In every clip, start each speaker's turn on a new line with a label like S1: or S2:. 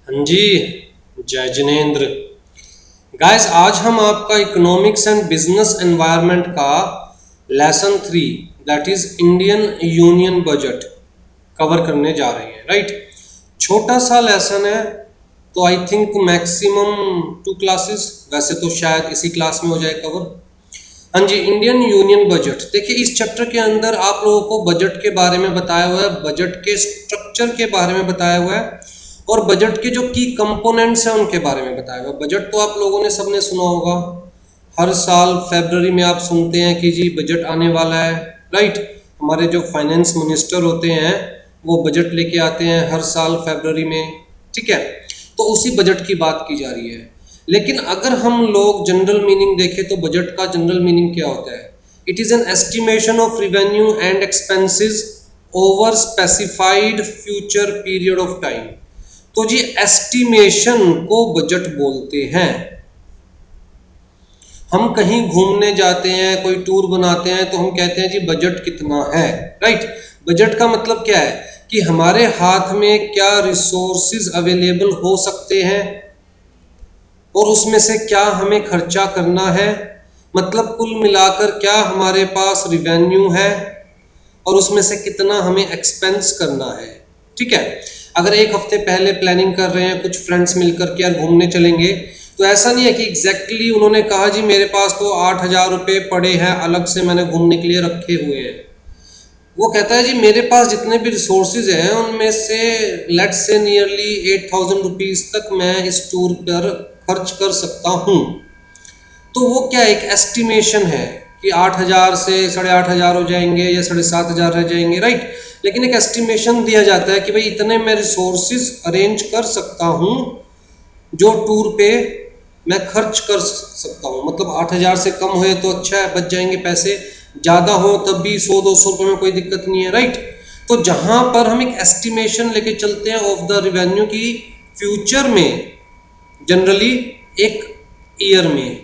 S1: हाँ जी। जय जिनेन्द्र। गाइस, आज हम आपका इकोनॉमिक्स एंड बिजनेस एनवायरनमेंट का lesson 3, that is Indian union budget cover करने जा रहे हैं। राइट। छोटा सा लेसन है, तो आई थिंक मैक्सिमम 2 क्लासेस, वैसे तो शायद इसी क्लास में हो जाए कवर। हाँ जी, इंडियन यूनियन बजट। देखिए, इस चैप्टर के अंदर आप लोगों को बजट के बारे में बताया हुआ है, बजट के स्ट्रक्चर के बारे में बताया हुआ है, और बजट के जो की कंपोनेंट्स हैं उनके बारे में बताया हुआ है। बजट तो आप लोगों ने सबने सुना होगा, हर साल फरवरी में आप सुनते हैं कि जी बजट आने वाला है। राइट। हमारे जो फाइनेंस मिनिस्टर होते हैं वो बजट लेके आते हैं हर साल फरवरी में। ठीक है, तो उसी बजट की बात की जा रही है। लेकिन अगर हम लोग जनरल मीनिंग देखें तो बजट का जनरल मीनिंग क्या होता है? It is an estimation of revenue and expenses over specified future period of time. तो जी एस्टिमेशन को बजट बोलते हैं। हम कहीं घूमने जाते हैं, कोई टूर बनाते हैं, तो हम कहते हैं जी बजट कितना है। राइट। बजट का मतलब क्या है कि हमारे हाथ में क्या रिसोर्सेज अवेलेबल हो सकते हैं और उसमें से क्या हमें खर्चा करना है। मतलब कुल मिलाकर क्या हमारे पास रिवेन्यू है और उसमें से कितना हमें एक्सपेंस करना है। ठीक है। अगर एक हफ्ते पहले प्लानिंग कर रहे हैं कुछ फ्रेंड्स मिलकर के यार घूमने चलेंगे, तो ऐसा नहीं है कि एग्जैक्टली उन्होंने कहा जी मेरे पास तो 8,000 रुपये पड़े हैं, अलग से मैंने घूमने के लिए रखे हुए हैं। वो कहता है जी मेरे पास जितने भी रिसोर्सेज हैं उनमें से लेट्स से नियरली 8,000 रुपीज़ तक मैं इस टूर पर खर्च कर सकता हूँ। तो वो क्या एक एस्टिमेशन है कि 8,000 से 8,500 हो जाएंगे या 7,500 रह जाएंगे। राइट। लेकिन एक एस्टिमेशन दिया जाता है कि भाई इतने मैं रिसोर्सेज अरेंज कर सकता हूँ जो टूर पे मैं खर्च कर सकता हूँ। मतलब 8,000 से कम हुए तो अच्छा है, बच जाएंगे पैसे, ज़्यादा हो तब भी 100-200 रुपये में कोई दिक्कत नहीं है। राइट। तो जहाँ पर हम एक एस्टिमेशन लेके चलते हैं ऑफ द रिवेन्यू की फ्यूचर में, जनरली एक ईयर में,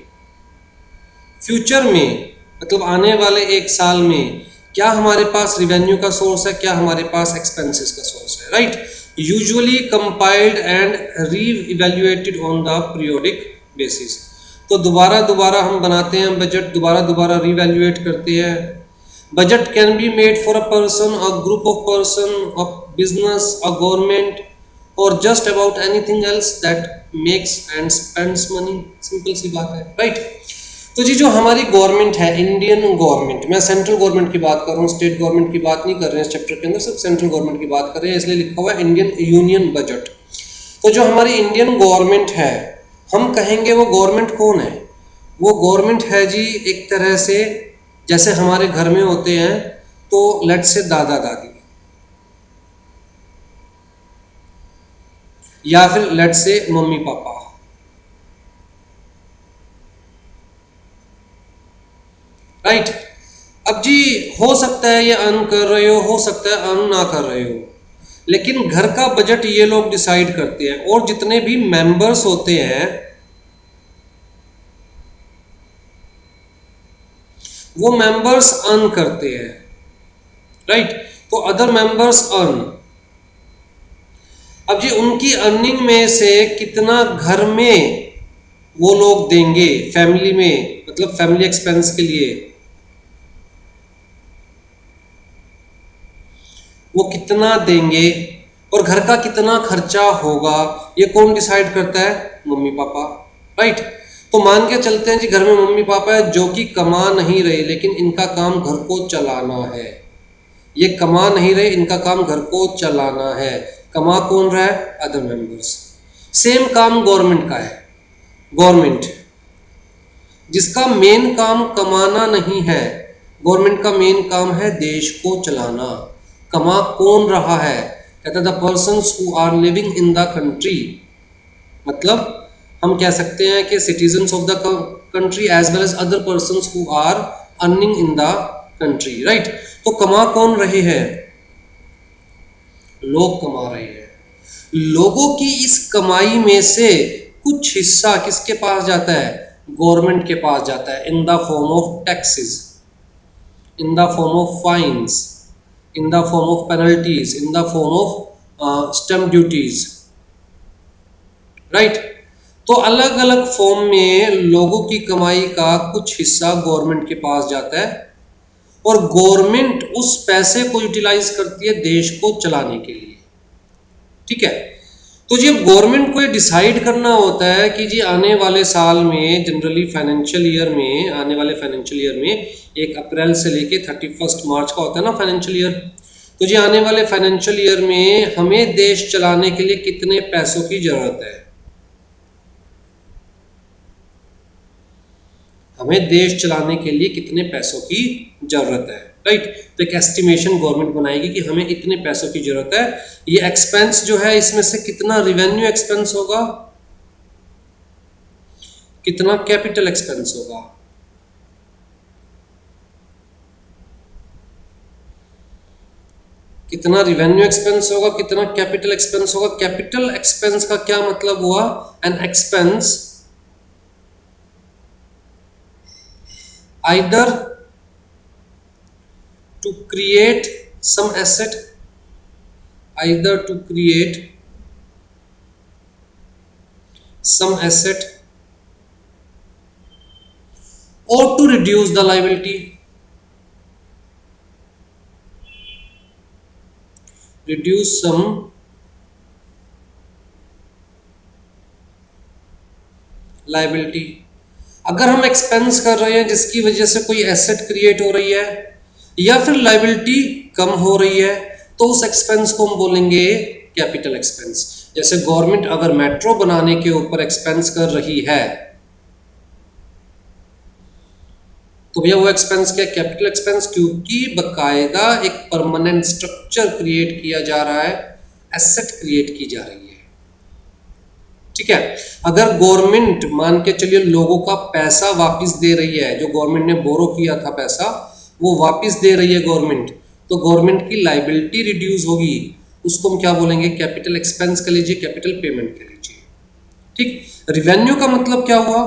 S1: फ्यूचर में मतलब आने वाले एक साल में क्या हमारे पास रिवेन्यू का सोर्स है, क्या हमारे पास एक्सपेंसेस का सोर्स है। Right. Usually compiled and re evaluated on the periodic basis. तो दोबारा दोबारा हम बनाते हैं बजट, दोबारा दोबारा रीवैल्यूएट करते हैं। Budget can be made for a person, a group of person, a business, a government, और just about anything else that makes and spends money. Simple सी बात है। राइट। तो जी जो हमारी गवर्नमेंट है, इंडियन गवर्नमेंट, मैं सेंट्रल गवर्नमेंट की बात कर रहा हूँ, स्टेट गवर्नमेंट की बात नहीं कर रहे हैं इस चैप्टर के अंदर, सिर्फ सेंट्रल गवर्नमेंट की बात कर रहे हैं, इसलिए लिखा हुआ है इंडियन यूनियन बजट। तो जो हमारी इंडियन गवर्नमेंट है, हम कहेंगे वो गवर्नमेंट कौन है? वो गवर्नमेंट है जी एक तरह से जैसे हमारे घर में होते हैं तो लेट से दादा दादी, या फिर लेट से मम्मी पापा। राइट। अब जी हो सकता है ये अर्न कर रहे हो सकता है अर्न ना कर रहे हो, लेकिन घर का बजट ये लोग डिसाइड करते हैं, और जितने भी मेंबर्स होते हैं वो मेंबर्स अर्न करते हैं। राइट। तो अदर मेंबर्स अर्न। अब जी उनकी अर्निंग में से कितना घर में वो लोग देंगे फैमिली में, मतलब फैमिली एक्सपेंस के लिए, वो कितना देंगे और घर का कितना खर्चा होगा, ये कौन डिसाइड करता है? Mummy papa. राइट। तो मान के चलते हैं जी घर में मम्मी पापा है जो कि कमा नहीं रहे, लेकिन इनका काम घर को चलाना है। ये कमा नहीं रहे, इनका काम घर को चलाना है। कमा कौन रहा है? Other members. सेम काम गवर्नमेंट का है। गवर्नमेंट जिसका मेन काम कमाना नहीं है, गवर्नमेंट का मेन काम है देश को चलाना। कमा कौन रहा है? कहता the persons who are living in the country. मतलब हम कह सकते हैं कि citizens of the country as well as other persons who are earning in the country. Right. तो कमा कौन रहे हैं? लोग कमा रहे हैं। लोगों की इस कमाई में से कुछ हिस्सा किसके पास जाता है? गवर्नमेंट के पास जाता है, in the form of taxes, in the form of fines, in the form of penalties, in the form of stamp duties. Right. तो अलग अलग फॉर्म में लोगों की कमाई का कुछ हिस्सा गवर्नमेंट के पास जाता है और गवर्नमेंट उस पैसे को यूटिलाइज करती है देश को चलाने के लिए। ठीक है। तो जी अब गवर्नमेंट को ये डिसाइड करना होता है कि जी आने वाले साल में जनरली फाइनेंशियल ईयर में, आने वाले फाइनेंशियल ईयर में 1 अप्रैल से लेके 31 मार्च का होता है ना फाइनेंशियल ईयर। तो जी आने वाले फाइनेंशियल ईयर में हमें देश चलाने के लिए कितने पैसों की जरूरत है, हमें देश चलाने के लिए कितने पैसों की जरूरत है, राइट। तो एक एस्टिमेशन गवर्नमेंट बनाएगी कि हमें इतने पैसों की जरूरत है। ये एक्सपेंस जो है इसमें से कितना रिवेन्यू एक्सपेंस होगा, कितना कैपिटल एक्सपेंस होगा, कितना रिवेन्यू एक्सपेंस होगा, कितना कैपिटल एक्सपेंस होगा। कैपिटल एक्सपेंस का क्या मतलब हुआ, an expense either to create some asset, either to create some asset or to reduce the liability, reduce some liability। अगर हम एक्सपेंस कर रहे हैं जिसकी वजह से कोई एसेट क्रिएट हो रही है या फिर लाइबिलिटी कम हो रही है तो उस एक्सपेंस को हम बोलेंगे कैपिटल एक्सपेंस। जैसे गवर्नमेंट अगर मेट्रो बनाने के ऊपर एक्सपेंस कर रही है तो भैया वो एक्सपेंस क्या, कैपिटल एक्सपेंस, क्योंकि बकायदा एक परमानेंट स्ट्रक्चर क्रिएट किया जा रहा है, एसेट क्रिएट की जा रही है। ठीक है। अगर गवर्नमेंट मान के चलिए लोगों का पैसा वापस दे रही है, जो गवर्नमेंट ने बोरो किया था पैसा वो वापस दे रही है गवर्नमेंट, तो गवर्नमेंट की लाइबिलिटी रिड्यूस होगी, उसको हम क्या बोलेंगे, कैपिटल एक्सपेंस कर लीजिए, कैपिटल पेमेंट कर लीजिए। ठीक। रिवेन्यू का मतलब क्या हुआ,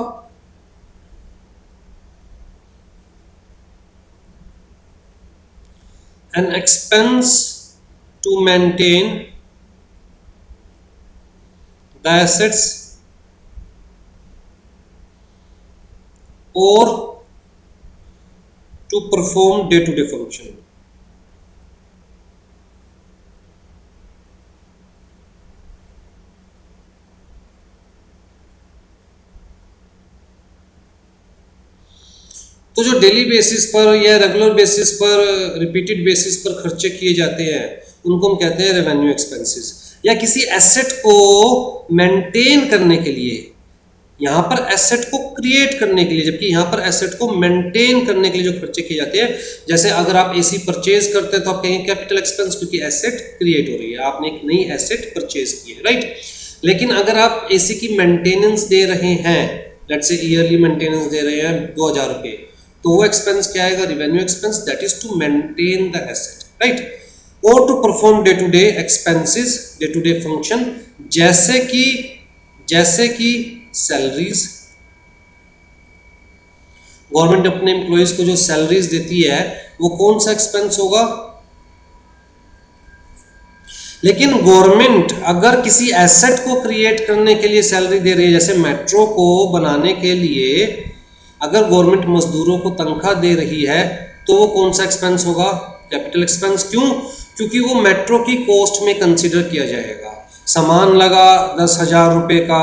S1: an expense to maintain the assets or to perform day-to-day function। तो जो डेली बेसिस पर या रेगुलर बेसिस पर, रिपीटेड बेसिस पर खर्चे किए जाते हैं उनको हम कहते हैं रेवेन्यू एक्सपेंसेस। या किसी एसेट को मेंटेन करने के लिए, यहां पर एसेट को क्रिएट करने के लिए, जबकि यहां पर एसेट को मेंटेन करने के लिए जो खर्चे किए जाते हैं, जैसे अगर आप एसी परचेज करते हैं तो आप कहेंगे कैपिटल एक्सपेंस, क्योंकि एसेट क्रिएट हो रही है, आपने एक नई एसेट परचेज की है, राइट। लेकिन अगर आप एसी की मेंटेनेंस दे रहे हैं, लेट्स से ईयरली मेंटेनेंस दे रहे हैं 2000 रुपए, तो वो एक्सपेंस क्या आएगा, revenue expense, that is to maintain the asset, right. और to perform day to day expenses, day to day function, जैसे कि सैलरीज। गवर्नमेंट अपने एम्प्लॉइज को जो सैलरीज देती है वो कौन सा एक्सपेंस होगा। लेकिन गवर्नमेंट अगर किसी एसेट को क्रिएट करने के लिए सैलरी दे रही है, जैसे मेट्रो को बनाने के लिए अगर गवर्नमेंट मजदूरों को तनख्वाह दे रही है तो वो कौन सा एक्सपेंस होगा, कैपिटल एक्सपेंस। क्यों, क्योंकि वो मेट्रो की कॉस्ट में कंसीडर किया जाएगा। सामान लगा 10,000 रुपए का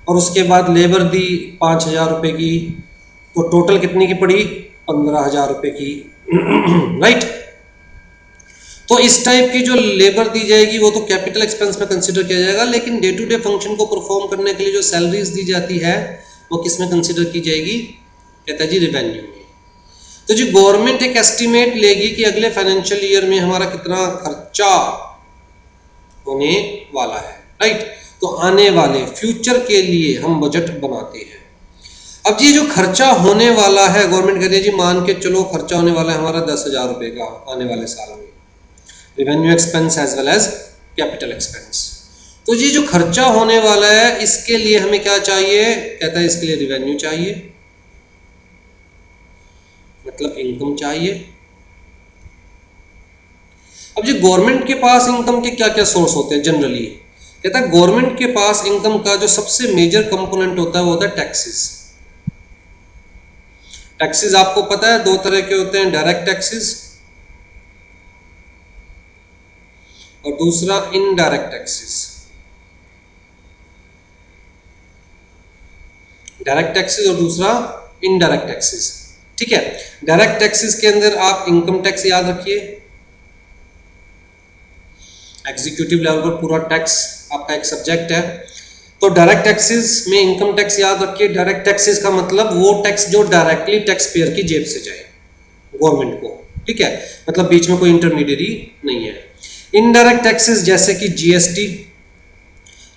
S1: और उसके बाद लेबर दी 5,000 रुपए की, तो टोटल कितनी की पड़ी, 15,000 रुपए की, राइट। तो इस टाइप की जो लेबर दी जाएगी वो तो कैपिटल एक्सपेंस में कंसीडर किया जाएगा, लेकिन डे टू डे फंक्शन को परफॉर्म करने के लिए जो सैलरीज दी जाती है वो किस में कंसीडर की जाएगी, कहता है जी रिवेन्यू में। तो जी गवर्नमेंट एक एस्टिमेट लेगी कि अगले फाइनेंशियल ईयर में हमारा कितना खर्चा होने वाला है, राइट। तो आने वाले फ्यूचर के लिए हम बजट बनाते हैं। अब ये जो खर्चा होने वाला है, गवर्नमेंट कहती है जी मान के चलो खर्चा होने वाला है हमारा 10,000 रुपए का आने वाले साल में, revenue expense as well as capital expense. तो ये जो खर्चा होने वाला है इसके लिए हमें क्या चाहिए, कहता है इसके लिए रिवेन्यू चाहिए, मतलब इनकम चाहिए। अब जो गवर्नमेंट के पास इनकम के क्या क्या सोर्स होते हैं जनरली, कहता है गवर्नमेंट के पास इनकम का जो सबसे मेजर कंपोनेंट होता है वो होता है टैक्सेस। टैक्सेस आपको पता है दो तरह के होते हैं, डायरेक्ट टैक्सेस और दूसरा इनडायरेक्ट टैक्सेस। डायरेक्ट टैक्सेस और दूसरा इनडायरेक्ट टैक्सेस। ठीक है, डायरेक्ट टैक्सेस के अंदर आप इनकम टैक्स याद रखिए, एग्जीक्यूटिव लेवल पर पूरा टैक्स आपका एक सब्जेक्ट है। तो डायरेक्ट टैक्सेस में इनकम टैक्स याद रखिए। डायरेक्ट टैक्सेस का मतलब वो टैक्स जो डायरेक्टली टैक्स पेयर की जेब से जाए गवर्नमेंट को। ठीक है, मतलब बीच में कोई इंटरमीडियरी नहीं है। इनडायरेक्ट टैक्सेस जैसे कि जीएसटी,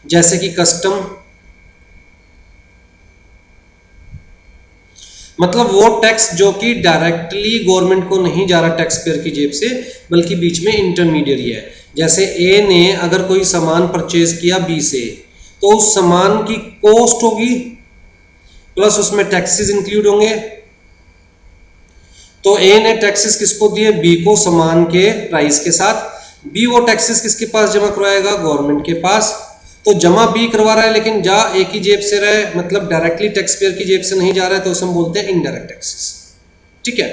S1: जैसे कि कस्टम, मतलब वो टैक्स जो कि डायरेक्टली गवर्नमेंट को नहीं जा रहा टैक्स पेयर की जेब से, बल्कि बीच में इंटरमीडियरी है। जैसे ए ने अगर कोई सामान परचेज किया बी से, तो उस सामान की कॉस्ट होगी प्लस उसमें टैक्सेस इंक्लूड होंगे। तो ए ने टैक्सेस किसको दिए, बी को, सामान के प्राइस के साथ। बी वो टैक्सेस किसके पास जमा करवाएगा, गवर्नमेंट के पास। तो जमा बी करवा रहा है लेकिन जा ए की जेब से रहे, मतलब डायरेक्टली टैक्स पेयर की जेब से नहीं जा रहा है, तो उसे हम बोलते हैं इनडायरेक्ट टैक्सेस। ठीक है,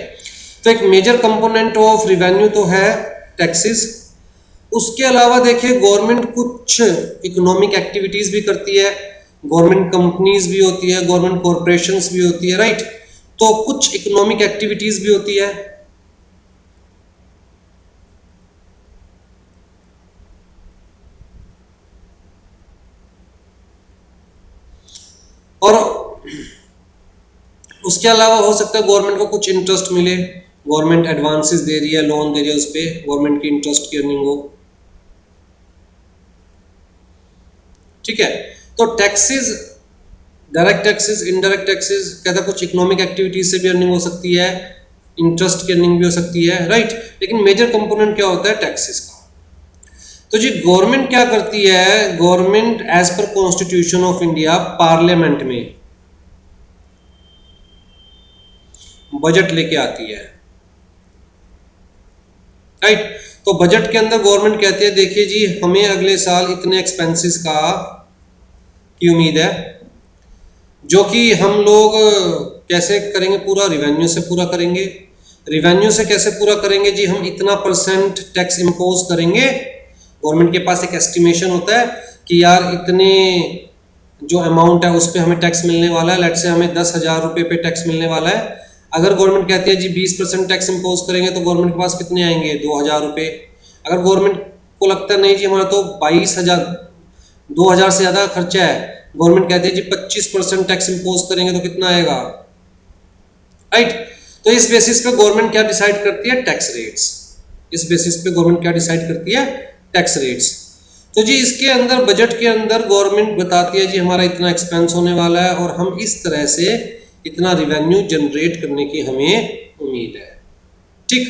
S1: तो एक मेजर कंपोनेंट ऑफ रिवेन्यू तो है टैक्सेस। उसके अलावा देखिए गवर्नमेंट कुछ इकोनॉमिक एक्टिविटीज भी करती है, गवर्नमेंट कंपनीज भी होती है, गवर्नमेंट कॉरपोरेशंस भी होती है, राइट। तो कुछ इकोनॉमिक एक्टिविटीज भी होती है। और उसके अलावा हो सकता है गवर्नमेंट को कुछ इंटरेस्ट मिले, गवर्नमेंट एडवांसेस दे रही है, लोन दे रही है, उस पर गवर्नमेंट की इंटरेस्ट की अर्निंग हो। ठीक है, तो taxes, direct taxes, indirect taxes, कहता है कुछ इकोनॉमिक एक्टिविटीज से भी अर्निंग हो सकती है, इंटरेस्ट की अर्निंग भी हो सकती है, राइट। लेकिन मेजर कंपोनेंट क्या होता है, टैक्सेस का। तो जी गवर्नमेंट क्या करती है, government as per constitution of India parliament में बजट लेके आती है, राइट। तो बजट के अंदर गवर्नमेंट कहती है देखिए जी हमें अगले साल इतने एक्सपेंसेस का की उम्मीद है, जो कि हम लोग कैसे करेंगे, पूरा रिवेन्यू से पूरा करेंगे। रिवेन्यू से कैसे पूरा करेंगे जी, हम इतना परसेंट टैक्स इम्पोज करेंगे। गवर्नमेंट के पास एक एस्टिमेशन होता है कि यार इतने जो अमाउंट है उस पर हमें टैक्स मिलने वाला है, लेट से हमें 10,000 रुपये पे टैक्स मिलने वाला है। अगर गवर्नमेंट कहती है जी 20% टैक्स इम्पोज करेंगे तो गवर्नमेंट के पास कितने आएंगे, 2,000 रुपये। अगर गवर्नमेंट को लगता है नहीं जी हमारा तो 22,000, 2,000 से ज़्यादा खर्चा है, गवर्नमेंट कहती है जी 25% टैक्स इम्पोज करेंगे तो कितना आएगा, राइट। तो इस बेसिस पे गवर्नमेंट क्या डिसाइड करती है, टैक्स रेट्स। इस बेसिस पे गवर्नमेंट क्या डिसाइड करती है, टैक्स रेट्स। तो जी इसके अंदर बजट के अंदर गवर्नमेंट बताती है जी हमारा इतना एक्सपेंस होने वाला है और हम इस तरह से इतना रिवेन्यू जनरेट करने की हमें उम्मीद है। ठीक,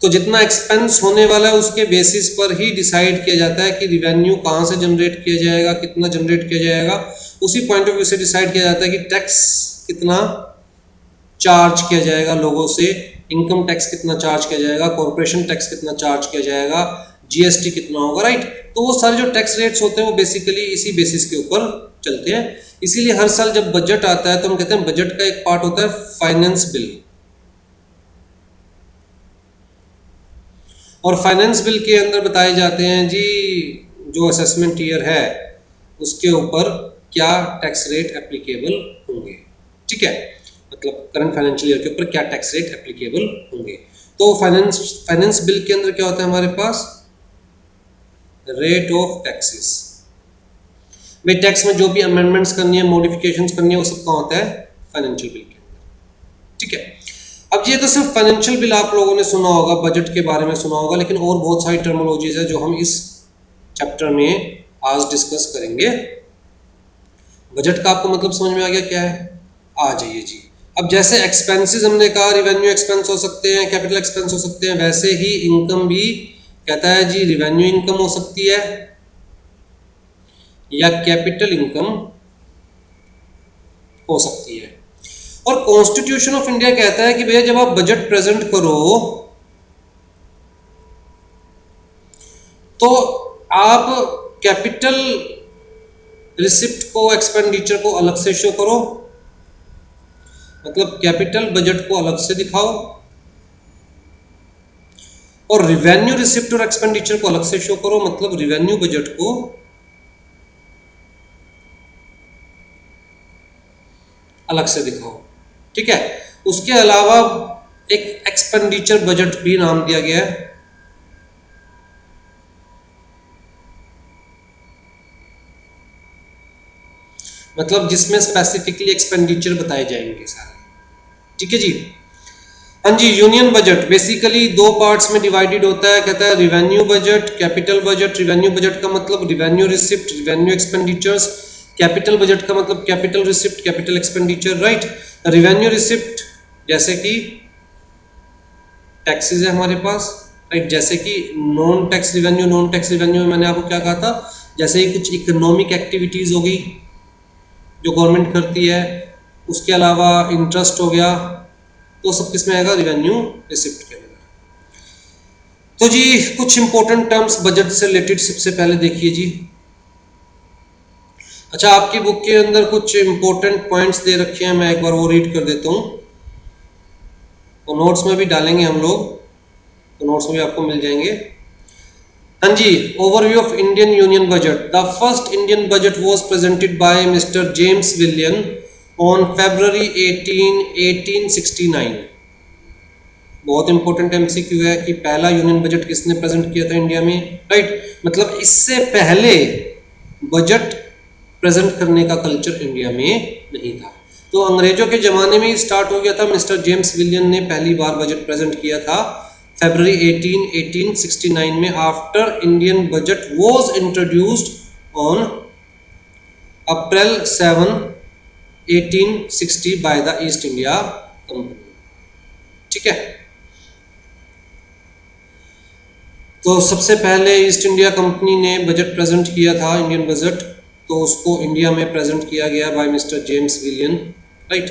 S1: तो जितना एक्सपेंस होने वाला है उसके बेसिस पर ही डिसाइड किया जाता है कि रिवेन्यू कहाँ से जनरेट किया जाएगा, कितना जनरेट किया जाएगा। उसी पॉइंट ऑफ व्यू से डिसाइड किया जाता है कि टैक्स कितना चार्ज किया जाएगा लोगों से, इनकम टैक्स कितना चार्ज किया जाएगा, कॉर्पोरेशन टैक्स कितना चार्ज किया जाएगा, जीएसटी कितना होगा, राइट। तो वो सारे जो टैक्स रेट्स होते हैं वो बेसिकली इसी बेसिस के ऊपर चलते हैं। इसीलिए हर साल जब बजट आता है तो हम कहते हैं बजट का एक पार्ट होता है फाइनेंस बिल, और फाइनेंस बिल के अंदर बताए जाते हैं जी जो असेसमेंट ईयर है उसके ऊपर क्या टैक्स रेट एप्लीकेबल होंगे। ठीक है, मतलब करंट फाइनेंशियल ईयर के ऊपर क्या टैक्स रेट एप्लीकेबल होंगे। तो फाइनेंस बिल के अंदर क्या होता है हमारे पास, रेट ऑफ टैक्सेस। भाई टैक्स में जो भी अमेंडमेंट्स करनी है, मॉडिफिकेशंस करनी है, वो सब कहाँ होता है, फाइनेंशियल बिल के अंदर। ठीक है, अब ये तो सिर्फ फाइनेंशियल बिल आप लोगों ने सुना होगा, बजट के बारे में सुना होगा, लेकिन और बहुत सारी टर्मिनोलॉजीज है जो हम इस चैप्टर में आज डिस्कस करेंगे। बजट का आपको मतलब समझ में आ गया क्या है, आ जाइए जी। अब जैसे एक्सपेंसेस हमने कहा रिवेन्यू एक्सपेंस हो सकते हैं, कैपिटल एक्सपेंस हो सकते हैं, वैसे ही इनकम भी कहता है जी रिवेन्यू इनकम हो सकती है या कैपिटल इनकम हो सकती है। और कॉन्स्टिट्यूशन ऑफ इंडिया कहता है कि भैया जब आप बजट प्रेजेंट करो तो आप कैपिटल रिसिप्ट को, एक्सपेंडिचर को अलग से शो करो, मतलब कैपिटल बजट को अलग से दिखाओ, और रिवेन्यू, रिसिप्ट और एक्सपेंडिचर को अलग से शो करो, मतलब रिवेन्यू बजट को अलग से दिखाओ। ठीक है, उसके अलावा एक एक्सपेंडिचर बजट भी नाम दिया गया है, मतलब जिसमें स्पेसिफिकली एक्सपेंडिचर बताए जाएंगे सारे। ठीक है जी। हाँ जी, यूनियन बजट बेसिकली दो पार्ट्स में डिवाइडेड होता है, कहता है revenue budget, capital budget. Revenue budget का मतलब revenue receipt, revenue expenditures. Capital budget का मतलब capital receipt, capital expenditure, right. Revenue receipt जैसे कि टैक्सेस है हमारे पास, राइट, जैसे कि non tax revenue. Non tax revenue में मैंने आपको क्या कहा था, जैसे ही कुछ इकोनॉमिक एक्टिविटीज होगी जो गवर्नमेंट करती है, उसके अलावा इंटरेस्ट हो गया, तो सब किस में आएगा, रिवेन्यू रिसिप्ट के अंदर। तो जी कुछ इंपॉर्टेंट टर्म्स बजट से रिलेटेड सबसे पहले देखिए जी। अच्छा, आपकी बुक के अंदर कुछ इंपॉर्टेंट पॉइंट्स दे रखे हैं, मैं एक बार वो रीड कर देता हूँ, तो नोट्स में भी डालेंगे हम लोग, तो नोट्स में भी आपको मिल जाएंगे। हाँ जी, overview of Indian union budget. The first Indian budget was presented by mister James Wilson on February 18, 1869। बहुत इंपॉर्टेंट एमसीक्यू है कि पहला यूनियन बजट किसने प्रेजेंट किया था इंडिया में, राइट। मतलब इससे पहले बजट प्रेजेंट करने का कल्चर इंडिया में नहीं था, तो अंग्रेजों के जमाने में ही स्टार्ट हो गया था। मिस्टर जेम्स विलियन ने पहली बार बजट प्रेजेंट किया था February 18, 1869 में, after Indian budget was introduced on April 7, 1860 by the east India company. ठीक है, तो सबसे पहले ईस्ट इंडिया कंपनी ने बजट प्रेजेंट किया था, इंडियन बजट, तो उसको इंडिया में प्रेजेंट किया गया बाय मिस्टर जेम्स विलियन, राइट।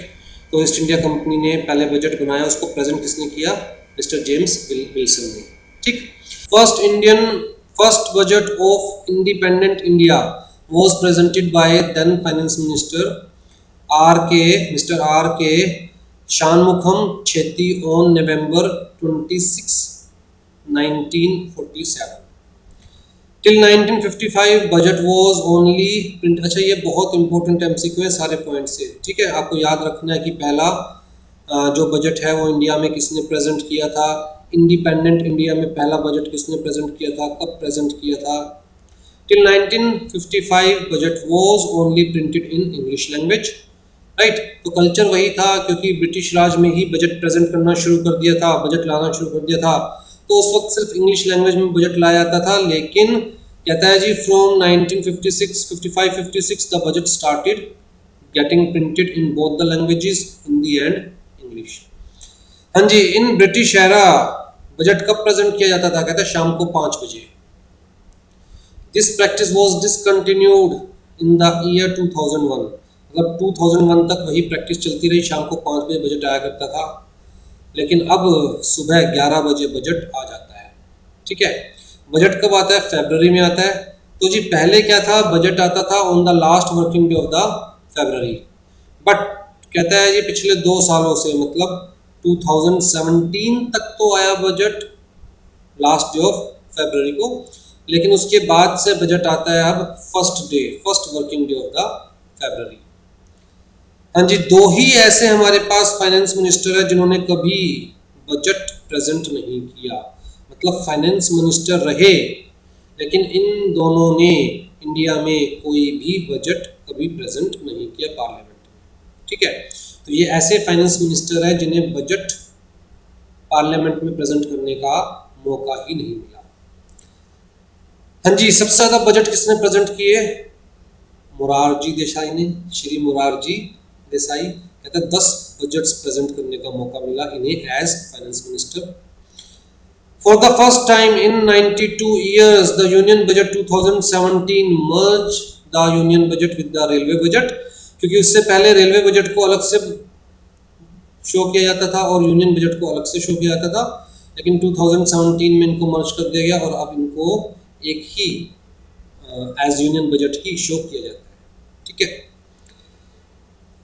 S1: तो ईस्ट इंडिया कंपनी ने पहले बजट बनाया, उसको प्रेजेंट किसने किया, मिस्टर जेम्स विल्सन ने। ठीक, first budget of independent India was presented by then finance minister mister R K Shanmukham Chetty on November 26, 1947। Till 1955 budget was only print. अच्छा, ये बहुत इंपॉर्टेंट एमसीक्यू है सारे पॉइंट से। ठीक है, आपको याद रखना है कि पहला जो बजट है वो इंडिया में किसने प्रेजेंट किया था, इंडिपेंडेंट इंडिया में पहला बजट किसने प्रेजेंट किया था, कब प्रेजेंट किया था। Till 1955 budget was only printed in English language, right. तो कल्चर वही था, क्योंकि ब्रिटिश राज में ही बजट प्रेजेंट करना शुरू कर दिया था, बजट लाना शुरू कर दिया था, तो उस वक्त सिर्फ इंग्लिश लैंग्वेज में बजट लाया जाता था। लेकिन कहता है जी from 1955 the budget started getting printed in both the languages, Hindi and English. हाँ जी, इन ब्रिटिश एरा बजट कब प्रेजेंट किया जाता था, कहता है शाम को 5 बजे। This practice was discontinued in the year 2001, मतलब 2001 तक वही प्रैक्टिस चलती रही, शाम को 5 बजे बजट आया करता था। लेकिन अब सुबह 11 बजे बजट आ जाता है। ठीक है, बजट कब आता है, फरवरी में आता है। तो जी पहले क्या था, बजट आता था on the last working day of the February, but कहता है जी पिछले 2 सालों से, मतलब 2017 तक तो आया budget last day of February को, लेकिन उसके बाद से बजट आता है अब first working day of the फरवरी। हाँ जी, 2 ही ऐसे हमारे पास फाइनेंस मिनिस्टर है जिन्होंने कभी बजट प्रेजेंट नहीं किया, मतलब फाइनेंस मिनिस्टर रहे, लेकिन इन दोनों ने इंडिया में कोई भी बजट कभी प्रेजेंट नहीं किया पार्लियामेंट में। ठीक है, तो ये ऐसे फाइनेंस मिनिस्टर है जिन्हें बजट पार्लियामेंट में प्रेजेंट करने का मौका ही नहीं मिला। हाँ जी, सबसे ज्यादा बजट किसने प्रेजेंट किए, मोरारजी देसाई ने, श्री मोरारजी देसाई। कहते हैं 10 बजट्स प्रेजेंट करने का मौका मिला इन्हें as finance minister. For the first time in 92 years the union budget 2017 merge the union budget with the railway budget, क्योंकि उससे पहले रेलवे बजट को अलग से शो किया जाता था और यूनियन बजट को अलग से शो किया जाता था, लेकिन 2017 में इनको मर्ज कर दिया गया और अब इनको एक ही एज यूनियन बजट ही शो किया जाता है। ठीक है,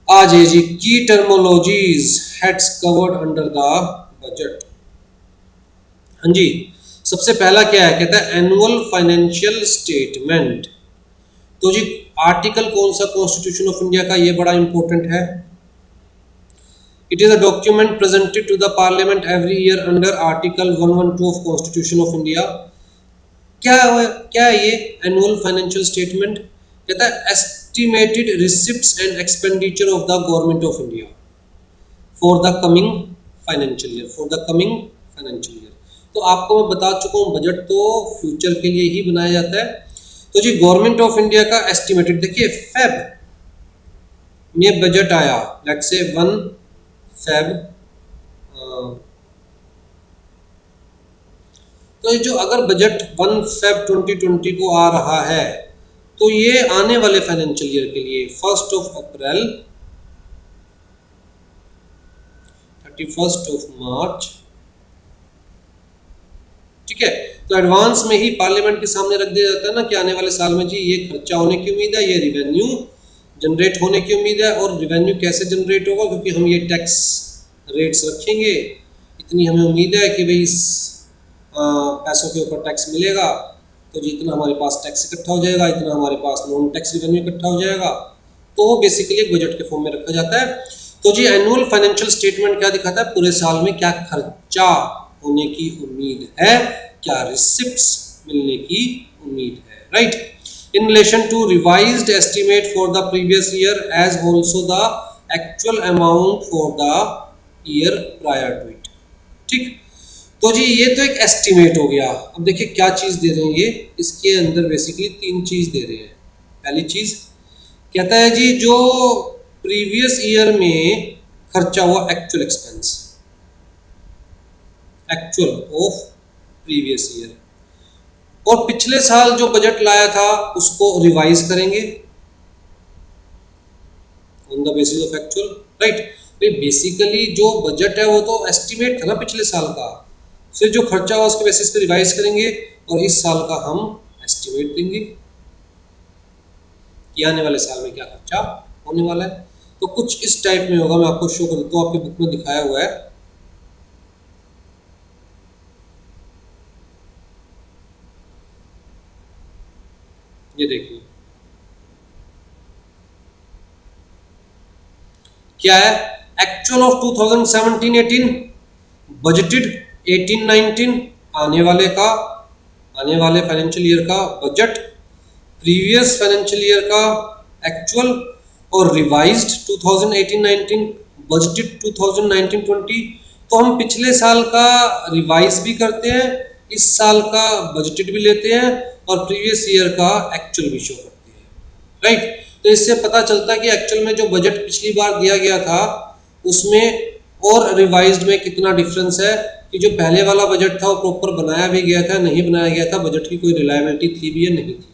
S1: आ जाइए जी, की terminologies heads covered under the budget. हाँ जी, सबसे पहला क्या है, कहता है एनुअल फाइनेंशियल स्टेटमेंट। तो जी आर्टिकल कौन सा कॉन्स्टिट्यूशन ऑफ इंडिया का, ये बड़ा इंपॉर्टेंट है। It is a document presented to the parliament every year under article 112 of constitution of India. क्या है ये एनुअल फाइनेंशियल स्टेटमेंट? कहता है estimated receipts and expenditure of the government of India for the coming financial year. तो आपको मैं बता चुका हूँ, बजट तो फ्यूचर के लिए ही बनाया जाता है। तो जी गवर्नमेंट ऑफ इंडिया का एस्टिमेटेड, देखिए फेब में बजट आया, लेट्स से 1 फेब, तो ये जो अगर बजट 1 फेब 2020 को आ रहा है, तो ये आने वाले फाइनेंशियल ईयर के लिए 1 अप्रैल 31 मार्च, ठीक है। तो एडवांस में ही पार्लियामेंट के सामने रख दिया जाता है ना कि आने वाले साल में जी ये खर्चा होने की उम्मीद है, ये रिवेन्यू जनरेट होने की उम्मीद है। और रिवेन्यू कैसे जनरेट होगा, क्योंकि हम ये टैक्स रेट्स रखेंगे, इतनी हमें उम्मीद है कि भाई इस पैसों के ऊपर टैक्स मिलेगा, तो जी इतना हमारे पास टैक्स इकट्ठा हो जाएगा, इतना हमारे पास नॉन टैक्स रिवेन्यू इकट्ठा हो जाएगा। तो बेसिकली एक बजट के फॉर्म में रखा जाता है। तो जी एनुअल फाइनेंशियल स्टेटमेंट क्या दिखाता है, पूरे साल में क्या खर्चा होने की उम्मीद है, क्या रिसिप्ट्स मिलने की उम्मीद है, right. In relation to revised estimate for the previous year as also the actual amount for the year prior to it, ठीक। तो जी ये तो एक एस्टीमेट हो गया। अब देखिए क्या चीज दे रहे हैं ये, इसके अंदर बेसिकली 3 चीज दे रहे हैं। पहली चीज कहता है जी जो प्रीवियस ईयर में खर्चा हुआ actual expense, actual of previous year, और पिछले साल जो बजट लाया था उसको रिवाइज करेंगे on the basis of actual, right. Basically जो बजट है वो तो एस्टिमेट था ना पिछले साल का, फिर जो खर्चा हुआ उसके बेसिस पे रिवाइज करेंगे और इस साल का हम एस्टिमेट देंगे कि आने वाले साल में क्या खर्चा होने वाला है। तो कुछ इस टाइप में होगा, मैं आपको शो कर देता हूँ, आपकी बुक में दिखाया हुआ है। ये देखिए क्या है, एक्चुअल ऑफ 2017-18, बजटेड 18-19, आने वाले फाइनेंशियल ईयर का बजट, प्रीवियस फाइनेंशियल ईयर का एक्चुअल, और रिवाइज्ड 2018-19, बजटेड 2019-20। तो हम पिछले साल का रिवाइज भी करते हैं, इस साल का बजटेड भी लेते हैं और प्रीवियस ईयर का एक्चुअल भी शो करते हैं, राइट। तो इससे पता चलता है कि एक्चुअल में जो बजट पिछली बार दिया गया था उसमें और रिवाइज्ड में कितना डिफरेंस है, कि जो पहले वाला बजट था वो प्रॉपर बनाया भी गया था, नहीं बनाया गया था, बजट की कोई रिलायबिलिटी थी भी या नहीं थी,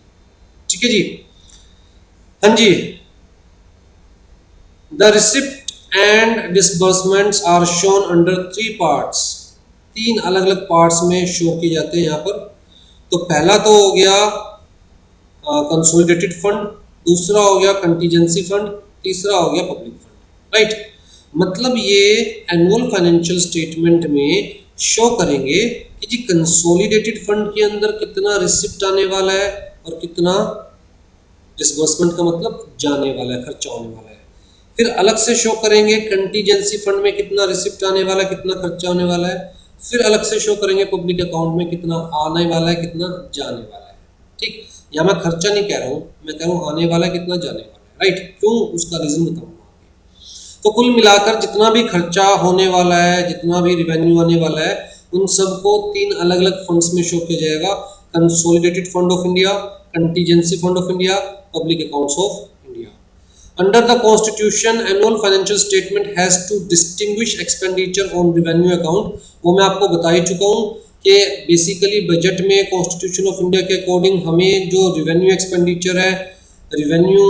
S1: ठीक है जी। हाँ जी, the receipt and disbursements are shown under 3 parts, 3 अलग अलग पार्ट्स में शो किए जाते हैं यहाँ पर। तो पहला तो हो गया कंसोलिडेटेड फंड, दूसरा हो गया कंटीजेंसी फंड, तीसरा हो गया पब्लिक फंड, राइट। मतलब ये एनुअल फाइनेंशियल स्टेटमेंट में शो करेंगे कि जी कंसोलिडेटेड फंड के अंदर कितना रिसिप्ट आने वाला है और कितना डिसबर्समेंट का मतलब जाने वाला है, खर्चा होने वाला है। फिर अलग से शो करेंगे कंटीजेंसी फंड में कितना रिसिप्ट आने वाला है, कितना खर्चा होने वाला है। फिर अलग से शो करेंगे पब्लिक अकाउंट में कितना आने वाला है, कितना जाने वाला है, ठीक। या मैं खर्चा नहीं कह रहा हूँ, मैं कह रहा हूँ आने वाला कितना जाने वाला है, राइट। क्यों, उसका रीजन बताऊंगा। तो कुल मिलाकर जितना भी खर्चा होने वाला है, जितना भी रिवेन्यू आने वाला है, उन सबको 3 अलग अलग फंड्स में शो किया जाएगा, consolidated fund of India, contingency fund of India, public accounts of India. Under the constitution annual financial statement has to distinguish expenditure on revenue account. वो मैं आपको बता ही चुका हूँ कि बेसिकली बजट में कॉन्स्टिट्यूशन ऑफ इंडिया के अकॉर्डिंग हमें जो रिवेन्यू एक्सपेंडिचर है, रिवेन्यू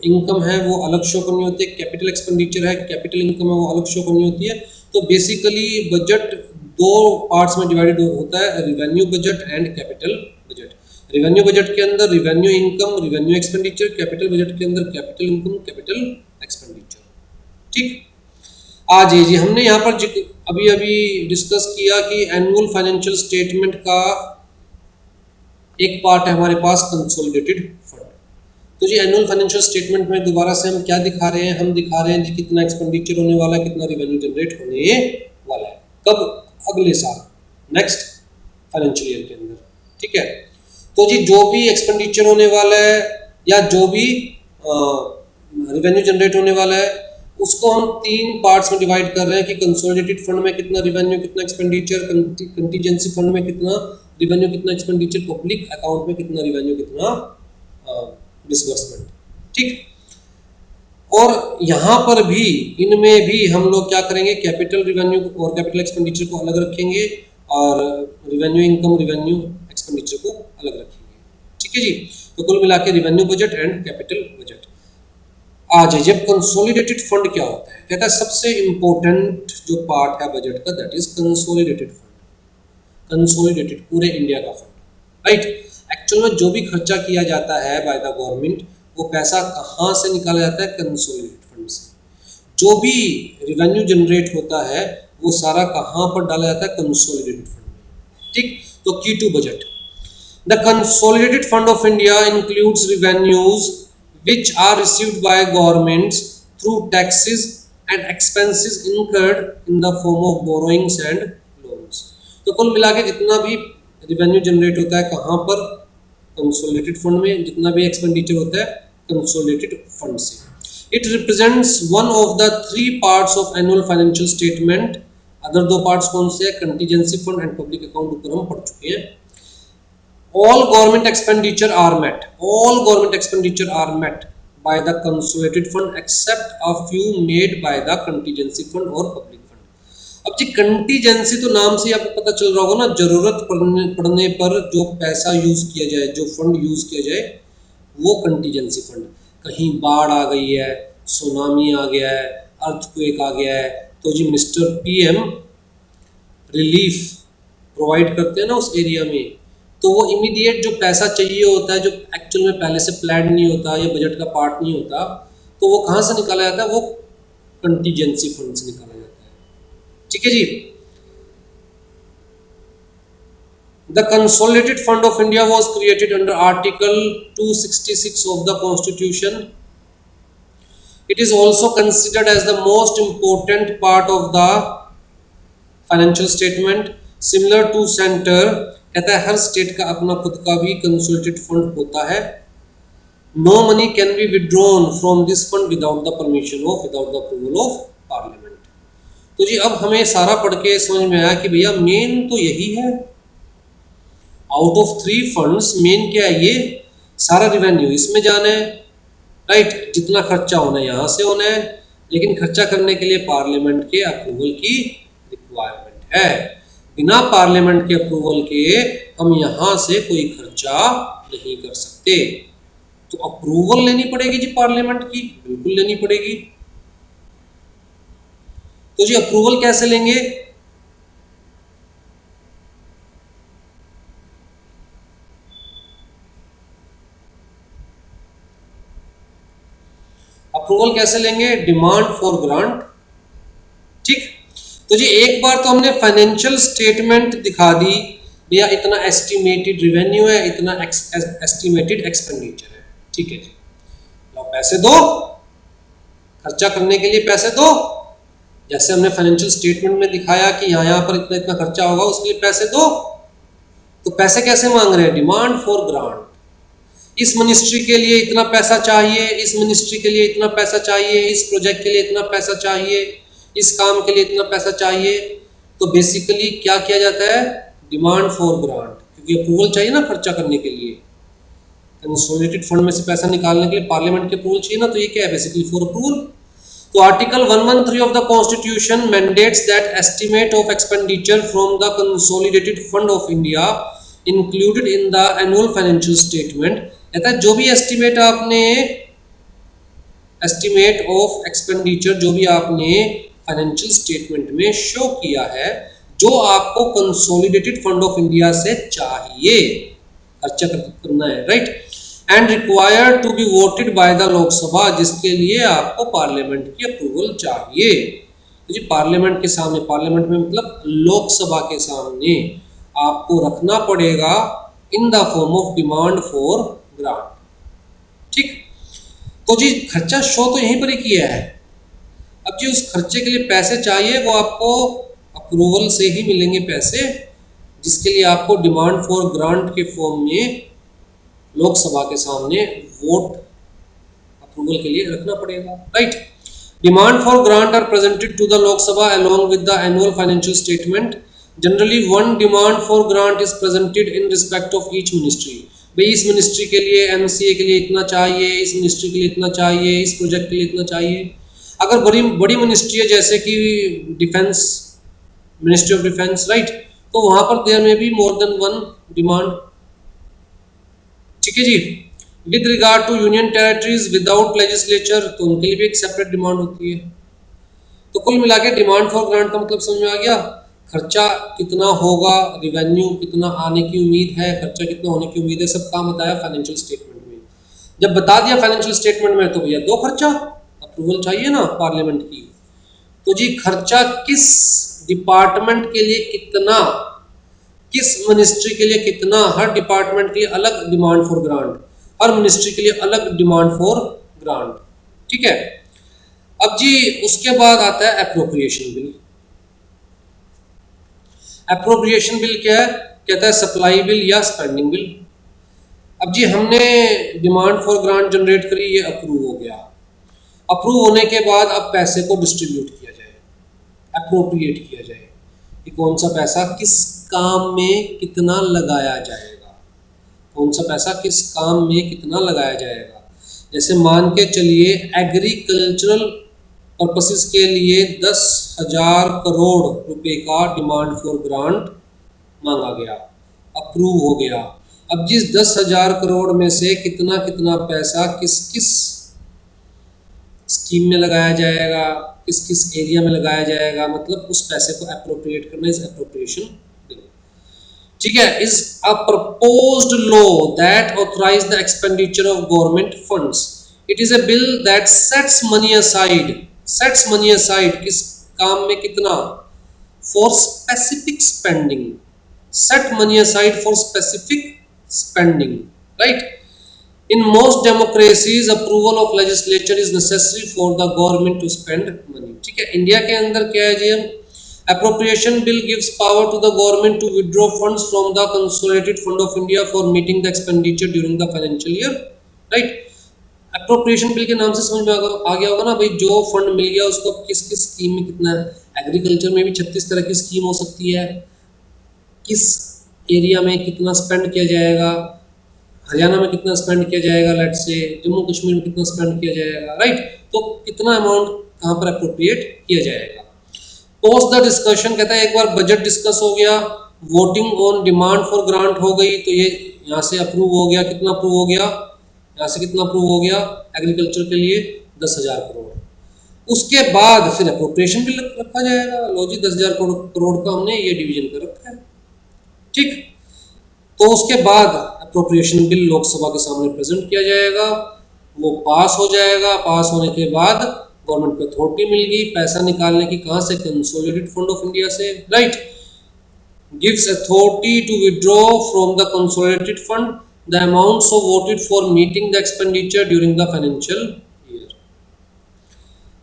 S1: इनकम है, वो अलग शो करनी होती है, कैपिटल एक्सपेंडिचर है, कैपिटल इनकम है, वो अलग शो करनी होती है। तो बेसिकली बजट 2 पार्ट्स में डिवाइडेड होता है, revenue budget and capital budget. Revenue budget के अंदर revenue income, revenue expenditure, capital budget के अंदर कैपिटल इनकम, कैपिटल एक्सपेंडिचर। ठीक, आज ये जी हमने यहाँ पर अभी अभी डिस्कस किया कि एनुअल फाइनेंशियल स्टेटमेंट का एक पार्ट है हमारे पास कंसोलिडेटेड फंड। तो जी एनुअल फाइनेंशियल स्टेटमेंट में दोबारा से हम क्या दिखा रहे हैं, हम दिखा रहे हैं जी कितना एक्सपेंडिचर होने वाला है, कितना रेवेन्यू जनरेट होने वाला है, कब, अगले साल, नेक्स्ट फाइनेंशियल ईयर के अंदर। ठीक है, तो जी जो भी एक्सपेंडिचर होने वाला है या जो भी रेवेन्यू जनरेट होने वाला है उसको हम तीन पार्ट्स में डिवाइड कर रहे हैं कि कंसोलिडेटेड फंड में कितना रेवेन्यू, कितना एक्सपेंडिचर, कंटीजेंसी फंड में कितना रेवेन्यू, कितना एक्सपेंडिचर, पब्लिक अकाउंट में कितना रेवेन्यू, कितना डिसबर्समेंट। ठीक, और यहाँ पर भी इनमें भी हम लोग क्या करेंगे, कैपिटल रेवेन्यू और कैपिटल एक्सपेंडिचर को अलग रखेंगे और रेवेन्यू इनकम, रेवेन्यू एक्सपेंडिचर को अलग रखेंगे। ठीक है जी, तो कुल मिला के revenue budget and capital budget. आज है जब कंसोलिडेटेड फंड क्या होता है, कहता है सबसे इंपॉर्टेंट जो पार्ट है बजट का that is consolidated fund. Consolidated पूरे इंडिया का फंड, राइट। एक्चुअल में जो भी खर्चा किया जाता है बाय द गवर्नमेंट वो पैसा कहाँ से निकाला जाता है, कंसोलिडेटेड फंड से। जो भी रेवेन्यू जनरेट होता है वो सारा कहाँ पर डाला जाता है, कंसोलिडेटेड फंड में। ठीक, तो key to budget, the consolidated fund of India includes revenues which are received by governments through taxes and expenses incurred in the form of borrowings and loans। तो कुल मिला के जितना भी रेवेन्यू जनरेट होता है कहाँ पर, कंसोलिडेटेड फंड में, जितना भी एक्सपेंडिचर होता है कंसोलिडेटेड फंड से। It represents one of the three parts of annual financial statement. Other दो पार्ट्स कौन से है, contingency fund and public account, ऊपर हम पढ़ चुके हैं। All government expenditure are met. All government expenditure are met by the consolidated fund except a few made by the contingency fund और public fund। अब जी कंटीजेंसी तो नाम से आपको पता चल रहा होगा ना, जरूरत पड़ने पर जो पैसा यूज किया जाए, जो फंड यूज किया जाए वो कंटीजेंसी फंड। कहीं बाढ़ आ गई है, सुनामी आ गया है, अर्थक्वेक आ गया है, तो जी मिस्टर पीएम रिलीफ प्रोवाइड करते हैं ना उस एरिया में, तो वो इमीडिएट जो पैसा चाहिए होता है जो एक्चुअल में पहले से प्लान नहीं होता या बजट का पार्ट नहीं होता, तो वो कहाँ से निकाला जाता है, वो कंटीजेंसी फंड से निकाला जाता है। ठीक है जी, the consolidated fund of India was created under article 266 of the constitution. It is also considered as the most important part of the financial statement similar to centre. कहता है हर स्टेट का अपना खुद का भी कंसोलिडेटेड फंड होता है। No money can be withdrawn from this fund without the permission of, without the approval of parliament. तो जी अब हमें सारा पढ़ के समझ में आया कि भैया मेन तो यही है, out of three funds main क्या है, ये सारा रिवेन्यू इसमें जाना है, राइट। जितना खर्चा होना है यहाँ से होना है, लेकिन खर्चा करने के लिए पार्लियामेंट के अप्रूवल की रिक्वायरमेंट है। बिना पार्लियामेंट के अप्रूवल के हम यहां से कोई खर्चा नहीं कर सकते। तो अप्रूवल लेनी पड़ेगी जी पार्लियामेंट की, बिल्कुल लेनी पड़ेगी। तो जी अप्रूवल कैसे लेंगे, अप्रूवल कैसे लेंगे, डिमांड फॉर ग्रांट। ठीक, तो जी एक बार तो हमने फाइनेंशियल स्टेटमेंट दिखा दी, भैया इतना एस्टिमेटेड रेवेन्यू है, इतना एस्टिमेटेड एक्सपेंडिचर है। ठीक है जी, लो पैसे दो, खर्चा करने के लिए पैसे दो। जैसे हमने फाइनेंशियल स्टेटमेंट में दिखाया कि यहाँ पर इतना इतना खर्चा होगा, उसके लिए पैसे दो। तो पैसे कैसे मांग रहे हैं, डिमांड फॉर ग्रांट। इस मिनिस्ट्री के लिए इतना पैसा चाहिए, इस मिनिस्ट्री के लिए इतना पैसा चाहिए, इस प्रोजेक्ट के लिए इतना पैसा चाहिए, इस काम के लिए इतना पैसा चाहिए। तो बेसिकली क्या किया जाता है, डिमांड फॉर ग्रांट, क्योंकि अप्रूवल चाहिए ना खर्चा करने के लिए। कंसोलिडेटेड फंड में से पैसा निकालने के लिए पार्लियामेंट के अप्रूवल चाहिए ना, तो ये क्या है, बेसिकली फॉर अप्रूवल। तो article 113 of the constitution mandates that estimate of expenditure from the consolidated fund of India included in the annual financial statement. कहता है जो भी एस्टिमेट आपने, एस्टिमेट ऑफ एक्सपेंडिचर जो भी आपने फाइनेंशियल स्टेटमेंट में शो किया है, जो आपको कंसोलिडेटेड फंड ऑफ इंडिया से चाहिए, खर्चा करना है, right. And required to be voted by the Lok Sabha, जिसके लिए आपको पार्लियामेंट की अप्रूवल चाहिए। तो जी पार्लियामेंट के सामने, पार्लियामेंट में मतलब लोकसभा के सामने आपको रखना पड़ेगा इन the form of demand for grant, ठीक। तो जी खर्चा शो तो यहीं पर ही किया है। अब जी उस खर्चे के लिए पैसे चाहिए, वो आपको अप्रूवल से ही मिलेंगे पैसे, जिसके लिए आपको डिमांड फॉर ग्रांट के फॉर्म में लोकसभा के सामने वोट अप्रूवल के लिए रखना पड़ेगा, right. Demand for grant are presented to the Lok Sabha along with the annual financial statement. Generally, one demand for grant is presented in respect of each ministry. भाई इस ministry के लिए, MCA के लिए इतना चाहिए, इस मिनिस्ट्री के लिए इतना चाहिए, इस प्रोजेक्ट के लिए इतना चाहिए। अगर बड़ी बड़ी मिनिस्ट्री है जैसे कि defence, ministry of defence, right, तो वहां पर देयर में भी मोर देन वन डिमांड, ठीक है जी। With regard to union territories without legislature, तो उनके लिए भी एक सेपरेट डिमांड होती है। तो कुल मिला के डिमांड फॉर ग्रांट का मतलब समझ में आ गया, खर्चा कितना होगा, रिवेन्यू कितना आने की उम्मीद है, खर्चा कितना होने की उम्मीद है, सब काम बताया फाइनेंशियल स्टेटमेंट में। जब बता दिया फाइनेंशियल स्टेटमेंट में, तो भैया दो खर्चा अप्रूवल चाहिए ना पार्लियामेंट की। तो जी खर्चा किस डिपार्टमेंट के लिए कितना, किस मिनिस्ट्री के लिए कितना, हर डिपार्टमेंट के लिए अलग demand for grant, her ministry के लिए अलग डिमांड फॉर ग्रांट, ठीक है। अब जी उसके बाद आता है एप्रोप्रिएशन बिल। एप्रोप्रिएशन बिल क्या है, कहता है सप्लाई बिल या स्पेंडिंग बिल। अब जी हमने डिमांड फॉर ग्रांट जनरेट करी, ये अप्रूव हो गया। अप्रूव होने के बाद अब पैसे को डिस्ट्रीब्यूट किया जाए, एप्रोप्रिएट किया जाए कि कौन सा पैसा किस काम में कितना लगाया जाएगा, कौन सा पैसा किस काम में कितना लगाया जाएगा। जैसे मान के चलिए एग्रीकल्चरल पर्पसेस के लिए 10,000 करोड़ रुपए का डिमांड फॉर ग्रांट मांगा गया, अप्रूव हो गया। अब जिस 10,000 करोड़ में से कितना कितना पैसा किस किस स्कीम में लगाया जाएगा, किस किस एरिया में लगाया जाएगा, मतलब उस पैसे को एप्रोप्रिएट करना इज एप्रोप्रिएशन बिल, ठीक है। Is a proposed law that authorise the expenditure of government funds. It is a bill that sets money aside, sets money aside किस काम में कितना, for specific spending, set money aside for specific spending, right. In most democracies, approval of legislature is necessary for the government to spend money, ठीक है। India के अंदर क्या है जी, appropriation bill gives power to the government to withdraw funds from the consolidated fund of India for meeting the expenditure during the financial year, right। appropriation bill के नाम से समझ में आ गया होगा ना भाई, जो फंड मिल गया उसको किस किस स्कीम में कितना, एग्रीकल्चर में भी 36 तरह की स्कीम हो सकती है, किस एरिया में कितना स्पेंड किया जाएगा, हरियाणा में कितना स्पेंड किया जाएगा, लेट से जम्मू कश्मीर में कितना स्पेंड किया जाएगा, राइट। तो कितना अमाउंट कहाँ पर अप्रोप्रिएट किया जाएगा। पोस्ट द डिस्कशन, कहता है एक बार बजट डिस्कस हो गया, voting on demand for grant हो गई, तो ये यहाँ से अप्रूव हो गया, कितना अप्रूव हो गया, यहाँ से कितना अप्रूव हो गया, एग्रीकल्चर के लिए 10,000 करोड़। उसके बाद फिर अप्रोप्रिएशन बिल रखा जाएगा, लो जी 10,000 करोड़ का हमने ये डिवीजन कर रखा है, ठीक। तो उसके बाद अप्रोप्रिएशन बिल लोकसभा के सामने प्रेजेंट किया जाएगा, वो पास हो जाएगा। पास होने के बाद गवर्नमेंट को अथॉरिटी मिल गई पैसा निकालने की, कहाँ से, कंसोलिडेटेड फंड ऑफ इंडिया से, right. Gives authority to withdraw from the consolidated fund the amounts of voted for meeting the expenditure during the financial year.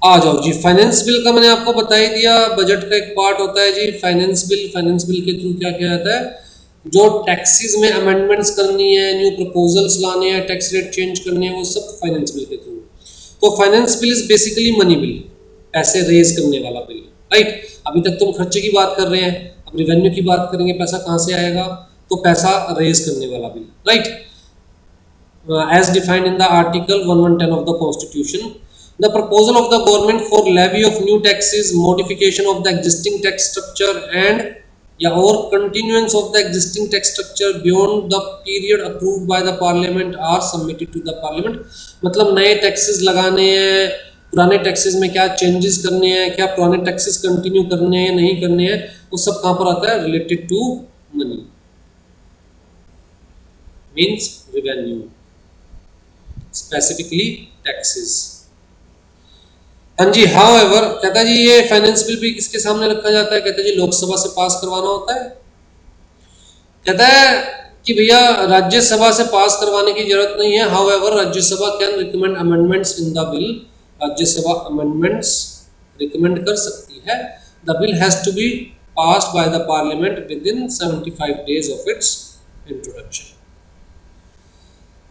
S1: आ जाओ जी, फाइनेंस बिल का मैंने आपको बता ही दिया, बजट का एक पार्ट होता है जी फाइनेंस बिल। फाइनेंस बिल के थ्रू क्या क्या आता है, जो टैक्सेस में अमेंडमेंट्स करनी है, न्यू प्रपोजल्स लाने हैं, टैक्स रेट चेंज करने हैं, वो सब फाइनेंस बिल के थ्रू। तो finance bill is basically money bill, पैसे रेज करने वाला बिल, राइट। अभी तक तुम खर्चे की बात कर रहे हैं, अब रिवेन्यू की बात करेंगे, पैसा कहाँ से आएगा, तो पैसा रेज करने वाला bill, right. As defined in the article 1110 of the constitution, the proposal of the government for levy of new taxes, modification of the existing tax structure and या और continuance of the existing tax structure beyond the period approved by the parliament are submitted to the parliament. मतलब नए taxes लगाने हैं, पुराने taxes में क्या changes करने हैं, क्या पुराने टैक्सेस कंटिन्यू करने हैं नहीं करने हैं, वो सब कहाँ पर आता है, related to money. Means revenue, specifically taxes. हाँ जी, हाउएवर कहता है जी ये फाइनेंस बिल भी किसके सामने रखा जाता है, कहता है जी लोकसभा से पास करवाना होता है। कहता है कि भैया राज्यसभा से पास करवाने की जरूरत नहीं है, however Rajya Sabha can recommend amendments in the bill, Rajya Sabha amendments recommend कर सकती है। The bill has to be passed by the parliament within 75 days of its introduction.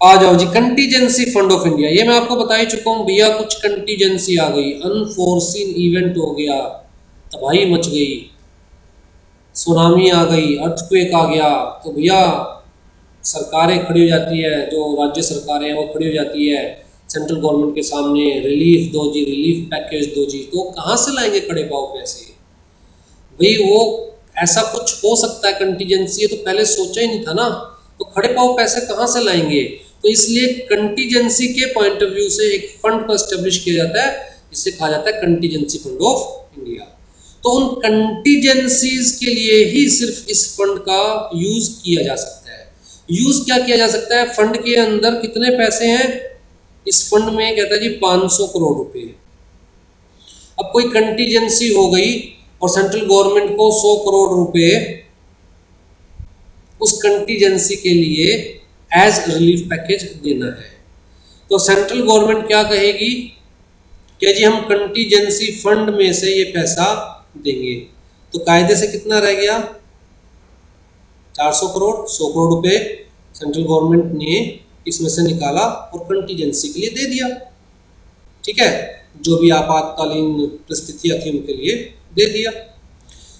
S1: आ जाओ जी, कंटीजेंसी फंड ऑफ इंडिया, ये मैं आपको बता ही चुका हूँ भैया, कुछ कंटीजेंसी आ गई, अनफोर्सीन इवेंट हो गया, तबाही मच गई, सुनामी आ गई, अर्थक्वेक आ गया, तो भैया सरकारें खड़ी हो जाती है, जो राज्य सरकारें हैं वो खड़ी हो जाती है सेंट्रल गवर्नमेंट के सामने, रिलीफ दो जी, रिलीफ पैकेज दो जी। तो कहाँ से लाएंगे खड़े पाँव पैसे भाई, वो ऐसा कुछ हो सकता है कंटीजेंसी, ये तो पहले सोचा ही नहीं था ना, तो खड़े पाँव पैसे कहाँ से लाएंगे। तो इसलिए कंटीजेंसी के पॉइंट ऑफ व्यू से एक फंड को एस्टेब्लिश किया जाता है, जिसे कहा जाता है कंटीजेंसी फंड ऑफ इंडिया। तो उन कंटीजेंसीज के लिए ही सिर्फ इस फंड का यूज किया जा सकता है। यूज क्या किया जा सकता है, फंड के अंदर कितने पैसे हैं इस फंड में, कहता है जी 500 करोड़ रुपए। अब कोई कंटीजेंसी हो गई और सेंट्रल गवर्नमेंट को 100 करोड़ रुपए उस कंटीजेंसी के लिए एज रिलीफ पैकेज देना है, तो सेंट्रल गवर्नमेंट क्या कहेगी कि जी हम कंटीजेंसी फंड में से ये पैसा देंगे। तो कायदे से कितना रह गया, 400 करोड़, 100 करोड़ रुपए सेंट्रल गवर्नमेंट ने इसमें से निकाला और कंटीजेंसी के लिए दे दिया। ठीक है, जो भी आपातकालीन परिस्थितियां थी उनके लिए दे दिया।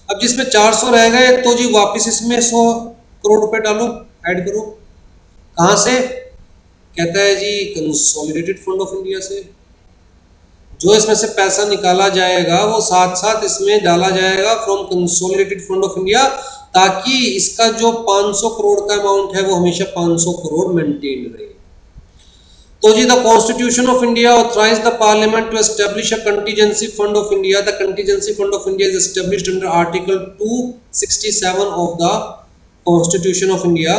S1: अब जिसमें 400 रह गए तो जी वापस इसमें 100 करोड़ रुपए डालो, ऐड करो। कहाँ से, कहता है जी कंसोलिडेटेड फंड ऑफ इंडिया से। जो इसमें से पैसा निकाला जाएगा वो साथ साथ इसमें डाला जाएगा from consolidated fund of India, ताकि इसका जो 500 करोड़ का अमाउंट है वो हमेशा 500 करोड़ मेंटेन रहे। तो जी the constitution of India authorise the parliament to establish a contingency fund of India. The contingency fund of India is established under article 267 of the constitution of India.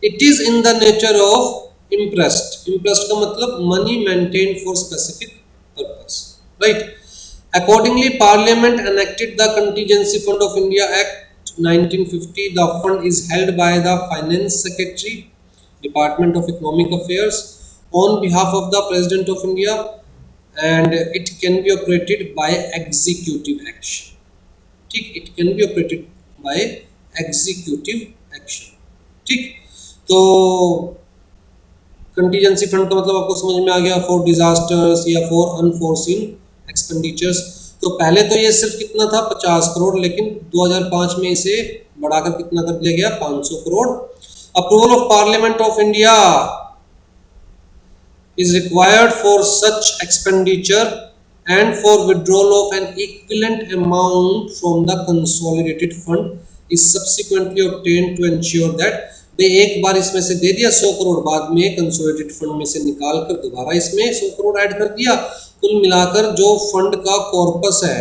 S1: It is in the nature of imprest, imprest का मतलब money maintain for specific purpose, right. Accordingly, Parliament enacted the Contingency Fund of India Act 1950. The fund is held by the Finance Secretary, Department of Economic Affairs, on behalf of the President of India, and it can be operated by executive action. ठीक, it can be operated by executive action. ठीक, तो contingency fund का मतलब आपको समझ में आ गया, for disasters या फॉर अनफोर्सीन एक्सपेंडिचर्स। तो पहले तो ये सिर्फ कितना था 50 करोड़, लेकिन 2005 में इसे बढ़ाकर कितना कर दिया गया 500 crore. Approval of parliament of India is required for such expenditure and for withdrawal of an equivalent amount from the consolidated fund is subsequently obtained to ensure that भाई एक बार इसमें से दे दिया 100 करोड़, बाद में कंसोलिडेटेड फंड में से निकाल कर दोबारा इसमें 100 करोड़ ऐड कर दिया, कुल मिलाकर जो फंड का कॉर्पस है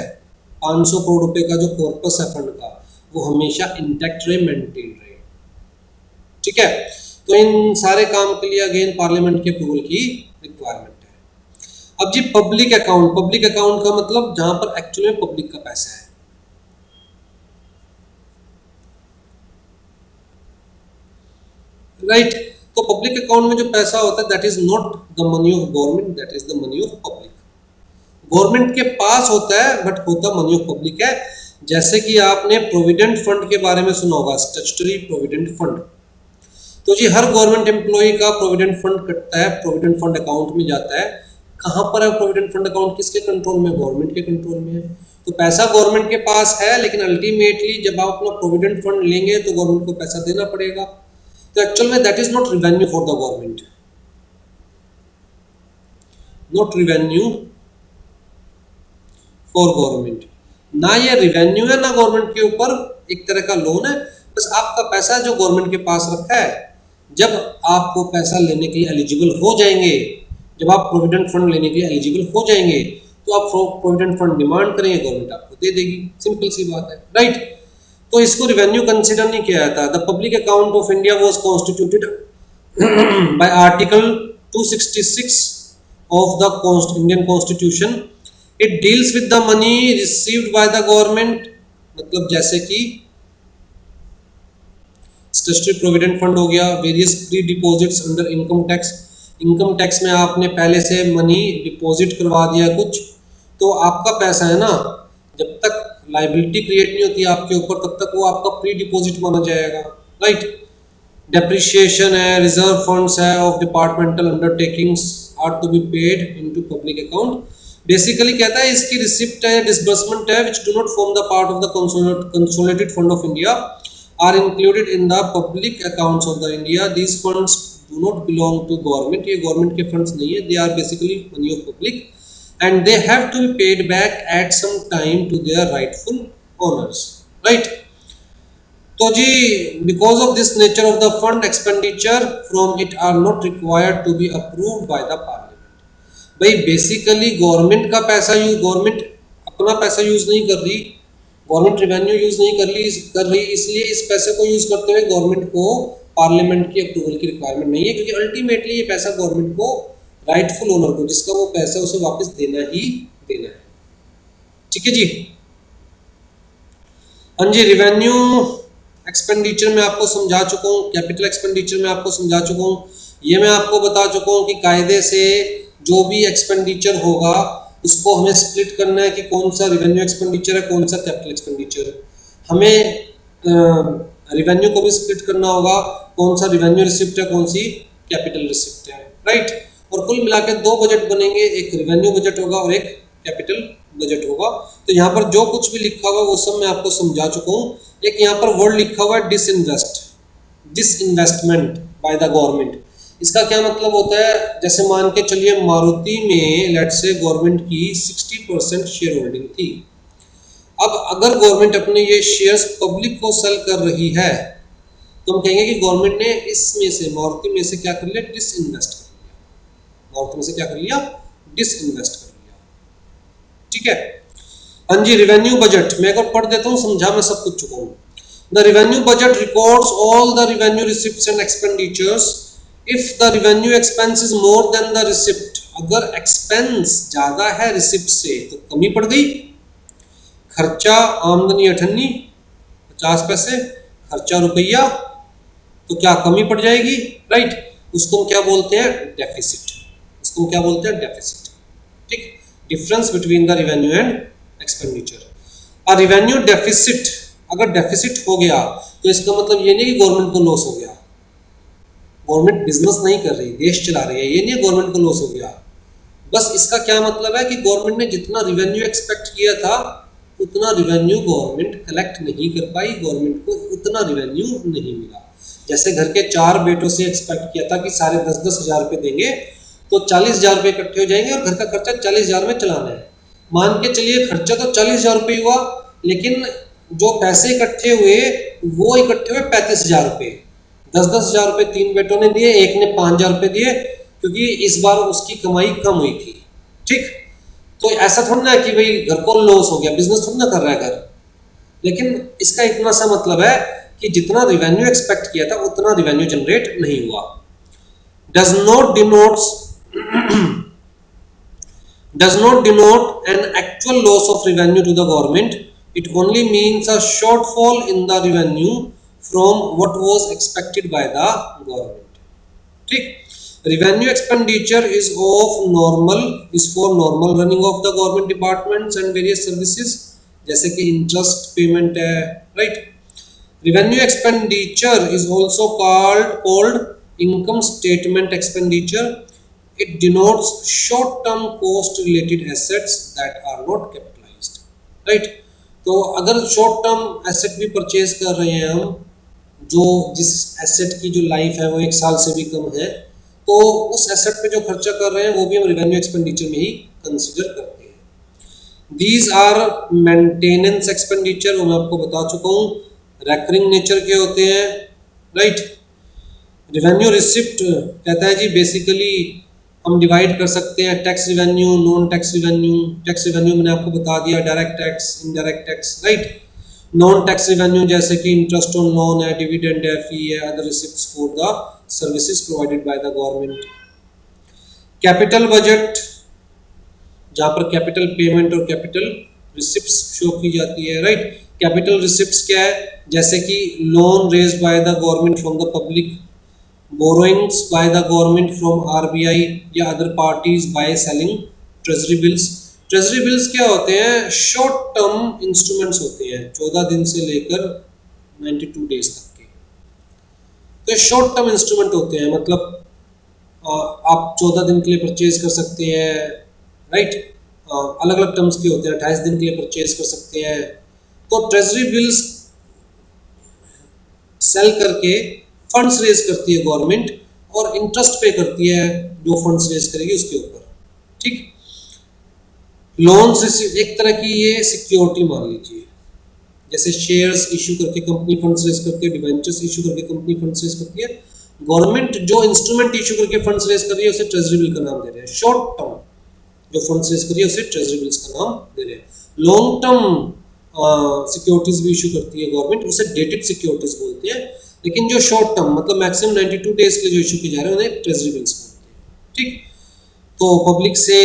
S1: 500 करोड़ रुपए का जो कॉर्पस है फंड का, वो हमेशा इंटैक्ट रहे, मेंटेन रहे। ठीक है, तो इन सारे काम के लिए अगेन पार्लियामेंट के अप्रूवल की रिक्वायरमेंट है। अब जी पब्लिक अकाउंट, पब्लिक अकाउंट का मतलब जहां पर एक्चुअली में पब्लिक का पैसा है, राइट। तो पब्लिक अकाउंट में जो पैसा होता है that is not the money of government, that is the money of public. Government के पास होता है बट होता मनी ऑफ पब्लिक है। जैसे कि आपने प्रोविडेंट फंड के बारे में सुना होगा, स्टैट्यूटरी प्रोविडेंट फंड। तो जी हर गवर्नमेंट एम्प्लॉय का प्रोविडेंट फंड कटता है, प्रोविडेंट फंड अकाउंट में जाता है। कहां पर है प्रोविडेंट फंड अकाउंट, किसके कंट्रोल में, गवर्नमेंट के कंट्रोल में है। तो पैसा गवर्नमेंट के पास है, लेकिन अल्टीमेटली जब आप अपना प्रोविडेंट फंड लेंगे तो गवर्नमेंट को पैसा देना पड़ेगा। तो एक्चुअल में that is not revenue for the government, not revenue for government. ना ये रिवेन्यू है ना गवर्नमेंट के ऊपर एक तरह का लोन है, बस आपका पैसा जो गवर्नमेंट के पास रखा है। जब आपको पैसा लेने के लिए एलिजिबल हो जाएंगे, जब आप प्रोविडेंट फंड लेने के लिए एलिजिबल हो जाएंगे तो आप प्रोविडेंट फंड डिमांड करेंगे, गवर्नमेंट आपको दे देगी, सिंपल सी बात है, राइट। तो इसको रिवेन्यू कंसीडर नहीं किया जाता। The public account of India was constituted by Article 266 of the Indian Constitution. It deals with the money received by the government, मतलब जैसे कि स्टैट्यूटरी प्रोविडेंट फंड हो गया, various pre deposits under income tax. Income tax में आपने पहले से money deposit करवा दिया कुछ, तो आपका पैसा है ना, जब तक लाइबिलिटी क्रिएट नहीं होती आपके ऊपर तब तक वो आपका प्री डिपॉजिट माना जाएगा, राइट। डेप्रिसिएशन है, रिजर्व फंड्स है of departmental undertakings are to be paid into public account. Basically कहता है इसकी रिसिप्ट है, डिसबर्समेंट है which do not form the part of the consolidated fund of India are included in the public accounts of the India. These funds do not belong to government. ये government के funds नहीं है, they are basically money of public and they have to be paid back at some time to their rightful owners, right? तो जी because of this nature of the fund, expenditure from it are not required to be approved by the parliament. भाई basically government का पैसा government अपना पैसा use नहीं कर रही, government revenue use नहीं कर रही, इसलिए इस पैसे को यूज करते हुए गवर्नमेंट को पार्लियामेंट की अप्रूवल की रिक्वायरमेंट नहीं है, क्योंकि अल्टीमेटली ये पैसा गवर्नमेंट को, राइटफुल ओनर को, जिसका वो पैसा उसे वापस देना ही देना है। ठीक है जी। हाँ जी, रिवेन्यू एक्सपेंडिचर में आपको समझा चुका हूँ, कैपिटल एक्सपेंडिचर में आपको समझा चुका हूँ, ये मैं आपको बता चुका हूँ कि कायदे से जो भी एक्सपेंडिचर होगा उसको हमें स्प्लिट करना है कि कौन सा रिवेन्यू एक्सपेंडिचर है, कौन सा कैपिटल एक्सपेंडिचर है। हमें रिवेन्यू को भी स्प्लिट करना होगा, कौन सा रिवेन्यू रिसिप्ट है, कौन सी कैपिटल रिसिप्ट है, राइट। और कुल मिला के दो बजट बनेंगे, एक रिवेन्यू बजट होगा और एक कैपिटल बजट होगा। तो यहाँ पर जो कुछ भी लिखा हुआ है वो सब मैं आपको समझा चुका हूँ। एक यहाँ पर वर्ड लिखा हुआ है डिसइन्वेस्टमेंट बाय द गवर्नमेंट। इसका क्या मतलब होता है, जैसे मान के चलिए मारुति में लेट्स से गवर्नमेंट की 60% शेयर होल्डिंग थी। अब अगर गवर्नमेंट अपने ये शेयर्स पब्लिक को सेल कर रही है तो हम कहेंगे कि गवर्नमेंट ने इसमें से, मारुति में से क्या कर लिया, डिसइन्वेस्ट कर लिया। मारुति में से क्या कर लिया, डिसइन्वेस्ट कर लिया। ठीक है। हाँ जी, रिवेन्यू बजट मैं एक बार पढ़ देता हूँ, समझा मैं सब कुछ चुका हूँ। The revenue budget records all the revenue receipts and expenditures if the revenue expense is more than the receipt. अगर एक्सपेंस ज्यादा है रिसिप्ट से तो कमी पड़ गई। खर्चा आमदनी 58 50 पैसे, खर्चा रुपया, तो क्या कमी पड़ जाएगी, राइट। उसको हम क्या बोलते हैं, डेफिसिट। उसको हम क्या बोलते हैं, डेफिसिट। ठीक, difference between the revenue and expenditure. और रिवेन्यू डेफिसिट, अगर डेफिसिट हो गया तो इसका मतलब ये नहीं कि गवर्नमेंट को लॉस हो गया। गवर्नमेंट बिजनेस नहीं कर रही, देश चला रही है, ये नहीं गवर्नमेंट को लॉस हो गया। बस इसका क्या मतलब है कि गवर्नमेंट ने जितना रिवेन्यू एक्सपेक्ट किया था उतना रिवेन्यू गवर्नमेंट कलेक्ट नहीं कर पाई, गवर्नमेंट को उतना रिवेन्यू नहीं मिला। जैसे घर के 4 बेटों से एक्सपेक्ट किया था कि सारे 10-10 हज़ार रुपये देंगे तो 40,000 रुपये इकट्ठे हो जाएंगे और घर का खर्चा 40,000 में चलाना है। मान के चलिए खर्चा तो 40,000 रुपये हुआ, लेकिन जो पैसे इकट्ठे हुए वो इकट्ठे हुए 35,000 रुपये। 10-10 हज़ार रुपये 3 बेटों ने दिए, एक ने 5,000 रुपये दिए, क्योंकि इस बार उसकी कमाई कम हुई थी। ठीक, तो ऐसा थोड़ा ना कि भाई घर को लॉस हो गया, बिजनेस थोड़ा ना कर रहा है घर, लेकिन इसका इतना सा मतलब है कि जितना रिवेन्यू एक्सपेक्ट किया था उतना रिवेन्यू जनरेट नहीं हुआ। Does not denote an actual loss of revenue to the government, it only means a shortfall in the revenue from what was expected by the government. ठीक, revenue expenditure is for normal running of the government departments and various services, जैसे कि interest payment है, right. revenue expenditure is also called income statement expenditure. It denotes short term cost related assets that are not capitalized, right। तो अगर short term asset भी purchase कर रहे हैं हम, जो जिस एसेट की जो लाइफ है वो 1 साल से भी कम है, तो उस एसेट पे जो खर्चा कर रहे हैं वो भी हम रिवेन्यू एक्सपेंडिचर में ही कंसीडर करते हैं। दीज आर मेंटेनेंस एक्सपेंडिचर, वो मैं आपको बता चुका हूँ, रेकरिंग नेचर के होते हैं, राइट। रिवेन्यू रिसिप्ट कहता है जी बेसिकली हम डिवाइड कर सकते हैं tax revenue, non tax revenue. Tax revenue मैंने आपको बता दिया, direct tax, indirect tax, right. Non tax revenue जैसे कि इंटरेस्ट ऑन लोन है, डिविडेंड है, फी है, other receipts for the services provided by the government. Capital budget, जहां पर कैपिटल पेमेंट और कैपिटल रिसिप्ट्स शो की जाती है, राइट। कैपिटल रिसिप्ट्स क्या है, जैसे कि loan raised by the government from the public, borrowings by the government from RBI या other parties by selling treasury bills. Treasury bills क्या होते हैं, शॉर्ट टर्म इंस्ट्रूमेंट्स होते हैं, 14 दिन से लेकर 92 डेज तक के। तो शॉर्ट टर्म इंस्ट्रूमेंट होते हैं, मतलब आप 14 दिन के लिए परचेज कर सकते हैं, राइट। अलग अलग टर्म्स के होते हैं, 28 दिन के लिए परचेज कर सकते हैं। तो ट्रेजरी बिल्स सेल करके फंड्स रेज करती है गवर्नमेंट और इंटरेस्ट पे करती है जो फंड्स रेज करेगी उसके ऊपर, ठीक। लोन्स रिसीव एक तरह की ये सिक्योरिटी मान लीजिए, जैसे शेयर्स इशू करके कंपनी फंड्स रेज करती है, डिबेंचर्स इशू करके कंपनी फंड्स रेज करती है। गवर्नमेंट जो इंस्ट्रूमेंट इशू करके फंड्स रेज कर रही है उसे ट्रेजरी बिल का नाम दे रहे हैं। शॉर्ट टर्म जो फंड्स रेज कर रही है उसे ट्रेजरी बिल्स का नाम दे रहे हैं। लॉन्ग टर्म सिक्योरिटीज भी इशू करती है गवर्नमेंट, उसे डेटेड सिक्योरिटीज बोलते हैं। लेकिन जो शॉर्ट टर्म मतलब मैक्सिमम 92 डेज के लिए जो इशू किए जा रहे हैं उन्हें ट्रेजरी बिल्स बोलते हैं, ठीक। तो पब्लिक से,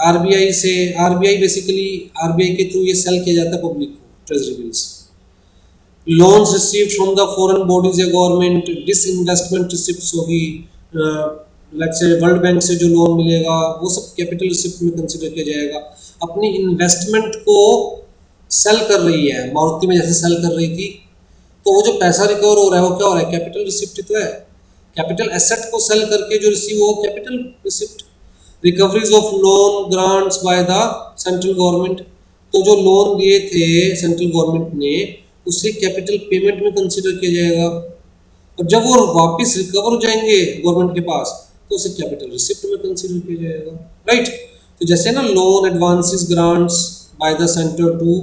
S1: आरबीआई बेसिकली आरबीआई के थ्रू ये सेल किया जाता है पब्लिक को, treasury bills. Loans received from the foreign bodies या गवर्नमेंट, डिसइन्वेस्टमेंट रिसिप्ट्स होगी, लेट्स से वर्ल्ड बैंक से जो लोन मिलेगा वो सब कैपिटल रिसिप्ट में कंसीडर किया जाएगा। अपनी इन्वेस्टमेंट को सेल कर रही है, मारुति में जैसे सेल कर रही थी, तो वो जो पैसा रिकवर हो रहा है वो क्या हो रहा है, कैपिटल रिसिप्ट तो है। कैपिटल एसेट को सेल करके जो रिसीव हो capital receipt. Recoveries of loan grants by the central government, तो जो लोन दिए थे सेंट्रल गवर्नमेंट ने उसे कैपिटल पेमेंट में कंसीडर किया जाएगा, और जब वो वापस रिकवर हो जाएंगे गवर्नमेंट के पास तो उसे कैपिटल रिसिप्ट में कंसीडर किया जाएगा, राइट। तो जैसे ना loan advances grants by the centre to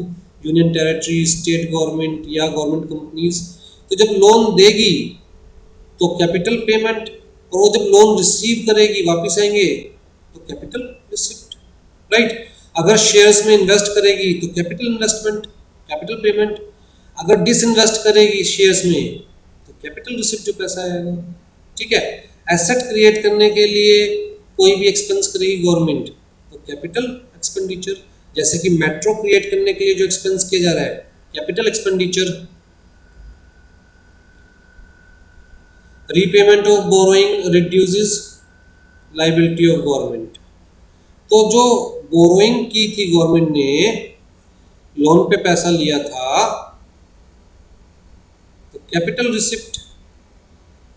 S1: union territory, state government या गवर्नमेंट कंपनीज, तो जब लोन देगी तो कैपिटल पेमेंट, और वो जब लोन रिसीव करेगी वापस आएंगे तो कैपिटल रिसिप्ट, राइट। अगर शेयर्स में इन्वेस्ट करेगी तो कैपिटल इन्वेस्टमेंट, कैपिटल पेमेंट। अगर डिसइन्वेस्ट करेगी शेयर्स में तो कैपिटल रिसिप्ट जो पैसा आएगा, ठीक है। एसेट क्रिएट करने के लिए कोई भी एक्सपेंस करेगी गवर्नमेंट तो कैपिटल एक्सपेंडिचर, जैसे कि मेट्रो क्रिएट करने के लिए जो एक्सपेंस किया जा रहा है capital expenditure. Repayment of borrowing reduces liability of government, तो जो बोरोइंग की थी गवर्नमेंट ने, लोन पे पैसा लिया था, तो कैपिटल रिसिप्ट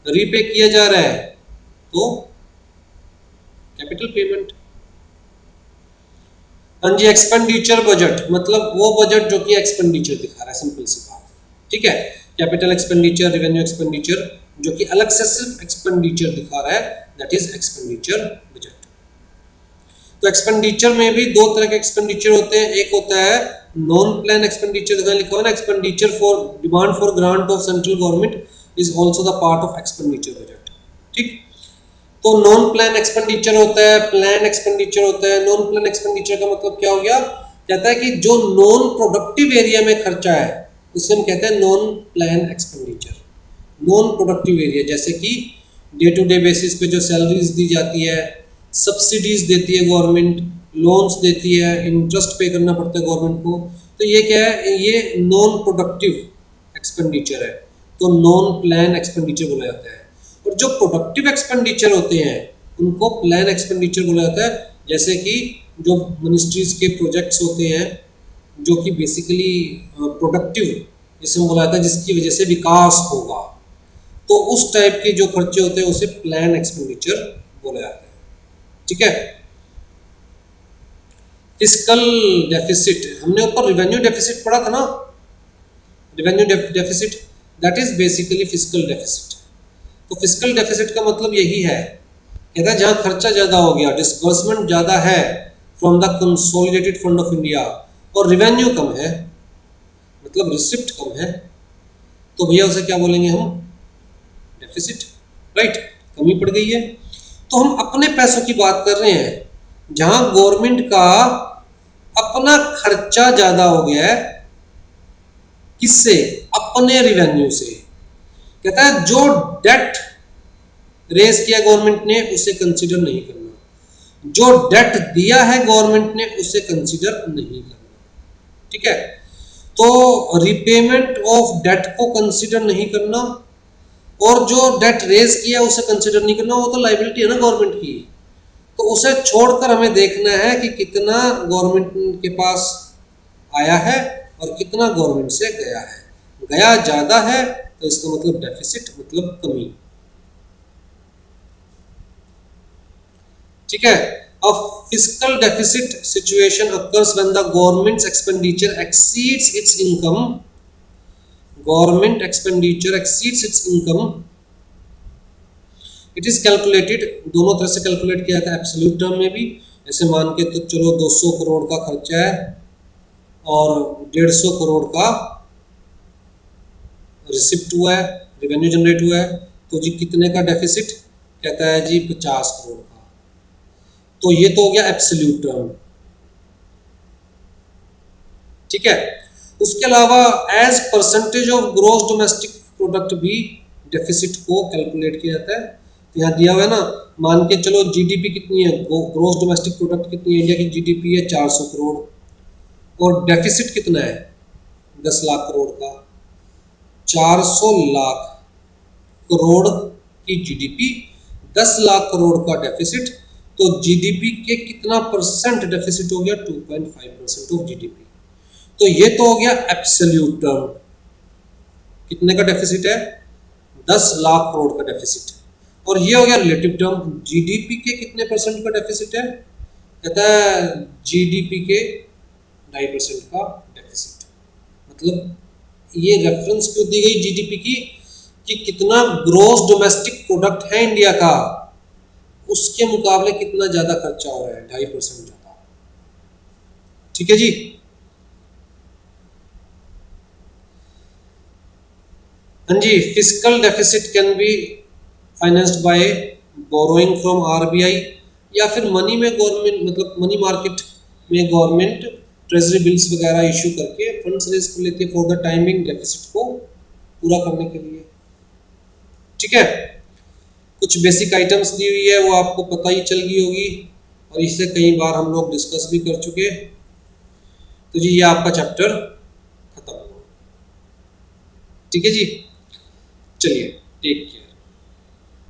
S1: रीपे किया जा रहा है तो कैपिटल पेमेंट। हाँ जी, एक्सपेंडिचर बजट मतलब वो बजट जो कि एक्सपेंडिचर दिखा रहा है, सिंपल सी बात, ठीक है। कैपिटल एक्सपेंडिचर, रेवेन्यू एक्सपेंडिचर, जो कि अलग से सिर्फ एक्सपेंडिचर दिखा रहा है, दैट इज एक्सपेंडिचर बजट। तो एक्सपेंडिचर में भी दो तरह के एक्सपेंडिचर होते हैं, एक होता है नॉन प्लान एक्सपेंडिचर, जहां लिखा हुआ है ना expenditure for demand for grant of central government is also the part of expenditure budget, ठीक। तो नॉन प्लान एक्सपेंडिचर होता है, प्लान एक्सपेंडिचर होता है। नॉन प्लान एक्सपेंडिचर का मतलब क्या हो गया, कहता है कि जो नॉन प्रोडक्टिव एरिया में खर्चा है उसे हम कहते हैं non plan expenditure. Non productive area जैसे कि डे टू डे बेसिस पे जो सैलरीज दी जाती है, सब्सिडीज देती है गवर्नमेंट, लोन्स देती है, इंटरेस्ट पे करना पड़ता है गवर्नमेंट को, तो ये क्या है, ये नॉन प्रोडक्टिव एक्सपेंडिचर है, तो नॉन प्लान एक्सपेंडिचर बोला जाता है। और जो प्रोडक्टिव एक्सपेंडिचर होते हैं उनको प्लान एक्सपेंडिचर बोला जाता है, जैसे कि जो मिनिस्ट्रीज के प्रोजेक्ट्स होते हैं जो कि बेसिकली प्रोडक्टिव, जिसे बोला जाता है जिसकी वजह से विकास होगा, तो उस टाइप के जो खर्चे होते हैं उसे प्लान एक्सपेंडिचर बोला जाता है, ठीक है। फिस्कल डेफिसिट, हमने ऊपर रेवेन्यू डेफिसिट पढ़ा था ना, revenue deficit that is basically fiscal deficit. तो फिस्कल डेफिसिट का मतलब यही है, कहता है जहां खर्चा ज्यादा हो गया, डिस्बर्समेंट ज्यादा है from the consolidated fund of India और रेवेन्यू कम है, मतलब रिसिप्ट कम है, तो भैया उसे क्या बोलेंगे हम, डेफिसिट, राइट, कमी पड़ गई है। तो हम अपने पैसों की बात कर रहे हैं, जहां गवर्नमेंट का अपना खर्चा ज्यादा हो गया है, किससे, अपने रेवेन्यू से। कहता है जो डेट रेज किया गवर्नमेंट ने उसे कंसीडर नहीं करना, जो डेट दिया है गवर्नमेंट ने उसे कंसीडर नहीं करना। ठीक है, तो रिपेमेंट ऑफ डेट को कंसीडर नहीं करना और जो डेट रेज किया उसे कंसीडर नहीं करना, वो तो लाइबिलिटी है ना गवर्नमेंट की, तो उसे छोड़कर हमें देखना है कि कितना गवर्नमेंट के पास आया है और कितना गवर्नमेंट से गया है। गया ज्यादा है तो इसका मतलब डेफिसिट, मतलब कमी। ठीक है, a fiscal deficit situation occurs when the government's expenditure exceeds its income, government expenditure exceeds its income, it is calculated, दोनों तरह से कैलकुलेट किया जाता है, एब्सोल्यूट टर्म में भी, ऐसे मान के तो चलो 200 करोड़ का खर्चा है और 150 करोड़ का रिसिप्ट हुआ है, रेवेन्यू जनरेट हुआ है, तो जी कितने का डेफिसिट, कहता है जी 50 करोड़ का। तो ये तो हो गया एब्सोल्यूट टर्म। ठीक है, उसके अलावा as percentage of gross domestic product भी डेफिसिट को कैलकुलेट किया जाता है। तो यहाँ दिया हुआ है ना, मान के चलो जीडीपी कितनी है, ग्रोस डोमेस्टिक प्रोडक्ट कितनी है, इंडिया की जीडीपी है 400 करोड़ और डेफिसिट कितना है 10 लाख करोड़ का। 400 लाख करोड़ की जीडीपी, 10 लाख करोड़ का डेफिसिट, तो जीडीपी के कितना परसेंट डेफिसिट हो गया, 2.5% ऑफ जीडीपी। तो ये तो हो गया एब्सोल्यूट टर्म, कितने का डेफिसिट है, 10 लाख करोड़ का डेफिसिट। और ये हो गया रिलेटिव टर्म, जीडीपी के कितने परसेंट का डेफिसिट है, कहता है जीडीपी के 2.5% का डेफिसिट। मतलब ये रेफरेंस क्यों दी गई जीडीपी की, कि कितना ग्रोस डोमेस्टिक प्रोडक्ट है इंडिया का, उसके मुकाबले कितना ज्यादा खर्चा हो रहा है, 2.5% ज्यादा। ठीक है जी। हाँ जी, fiscal deficit can be financed by borrowing from RBI, या फिर मनी में गवर्नमेंट, मतलब मनी मार्केट में गवर्नमेंट ट्रेजरी बिल्स वगैरह इशू करके फंड्स रेज कर लेती है फॉर द टाइमिंग डेफिसिट को पूरा करने के लिए। ठीक है, कुछ बेसिक आइटम्स दी हुई है वो आपको पता ही चल गई होगी और इसे कई बार हम लोग डिस्कस भी कर चुके। तो जी ये आपका चैप्टर खत्म। ठीक है जी, चलिए टेक केयर।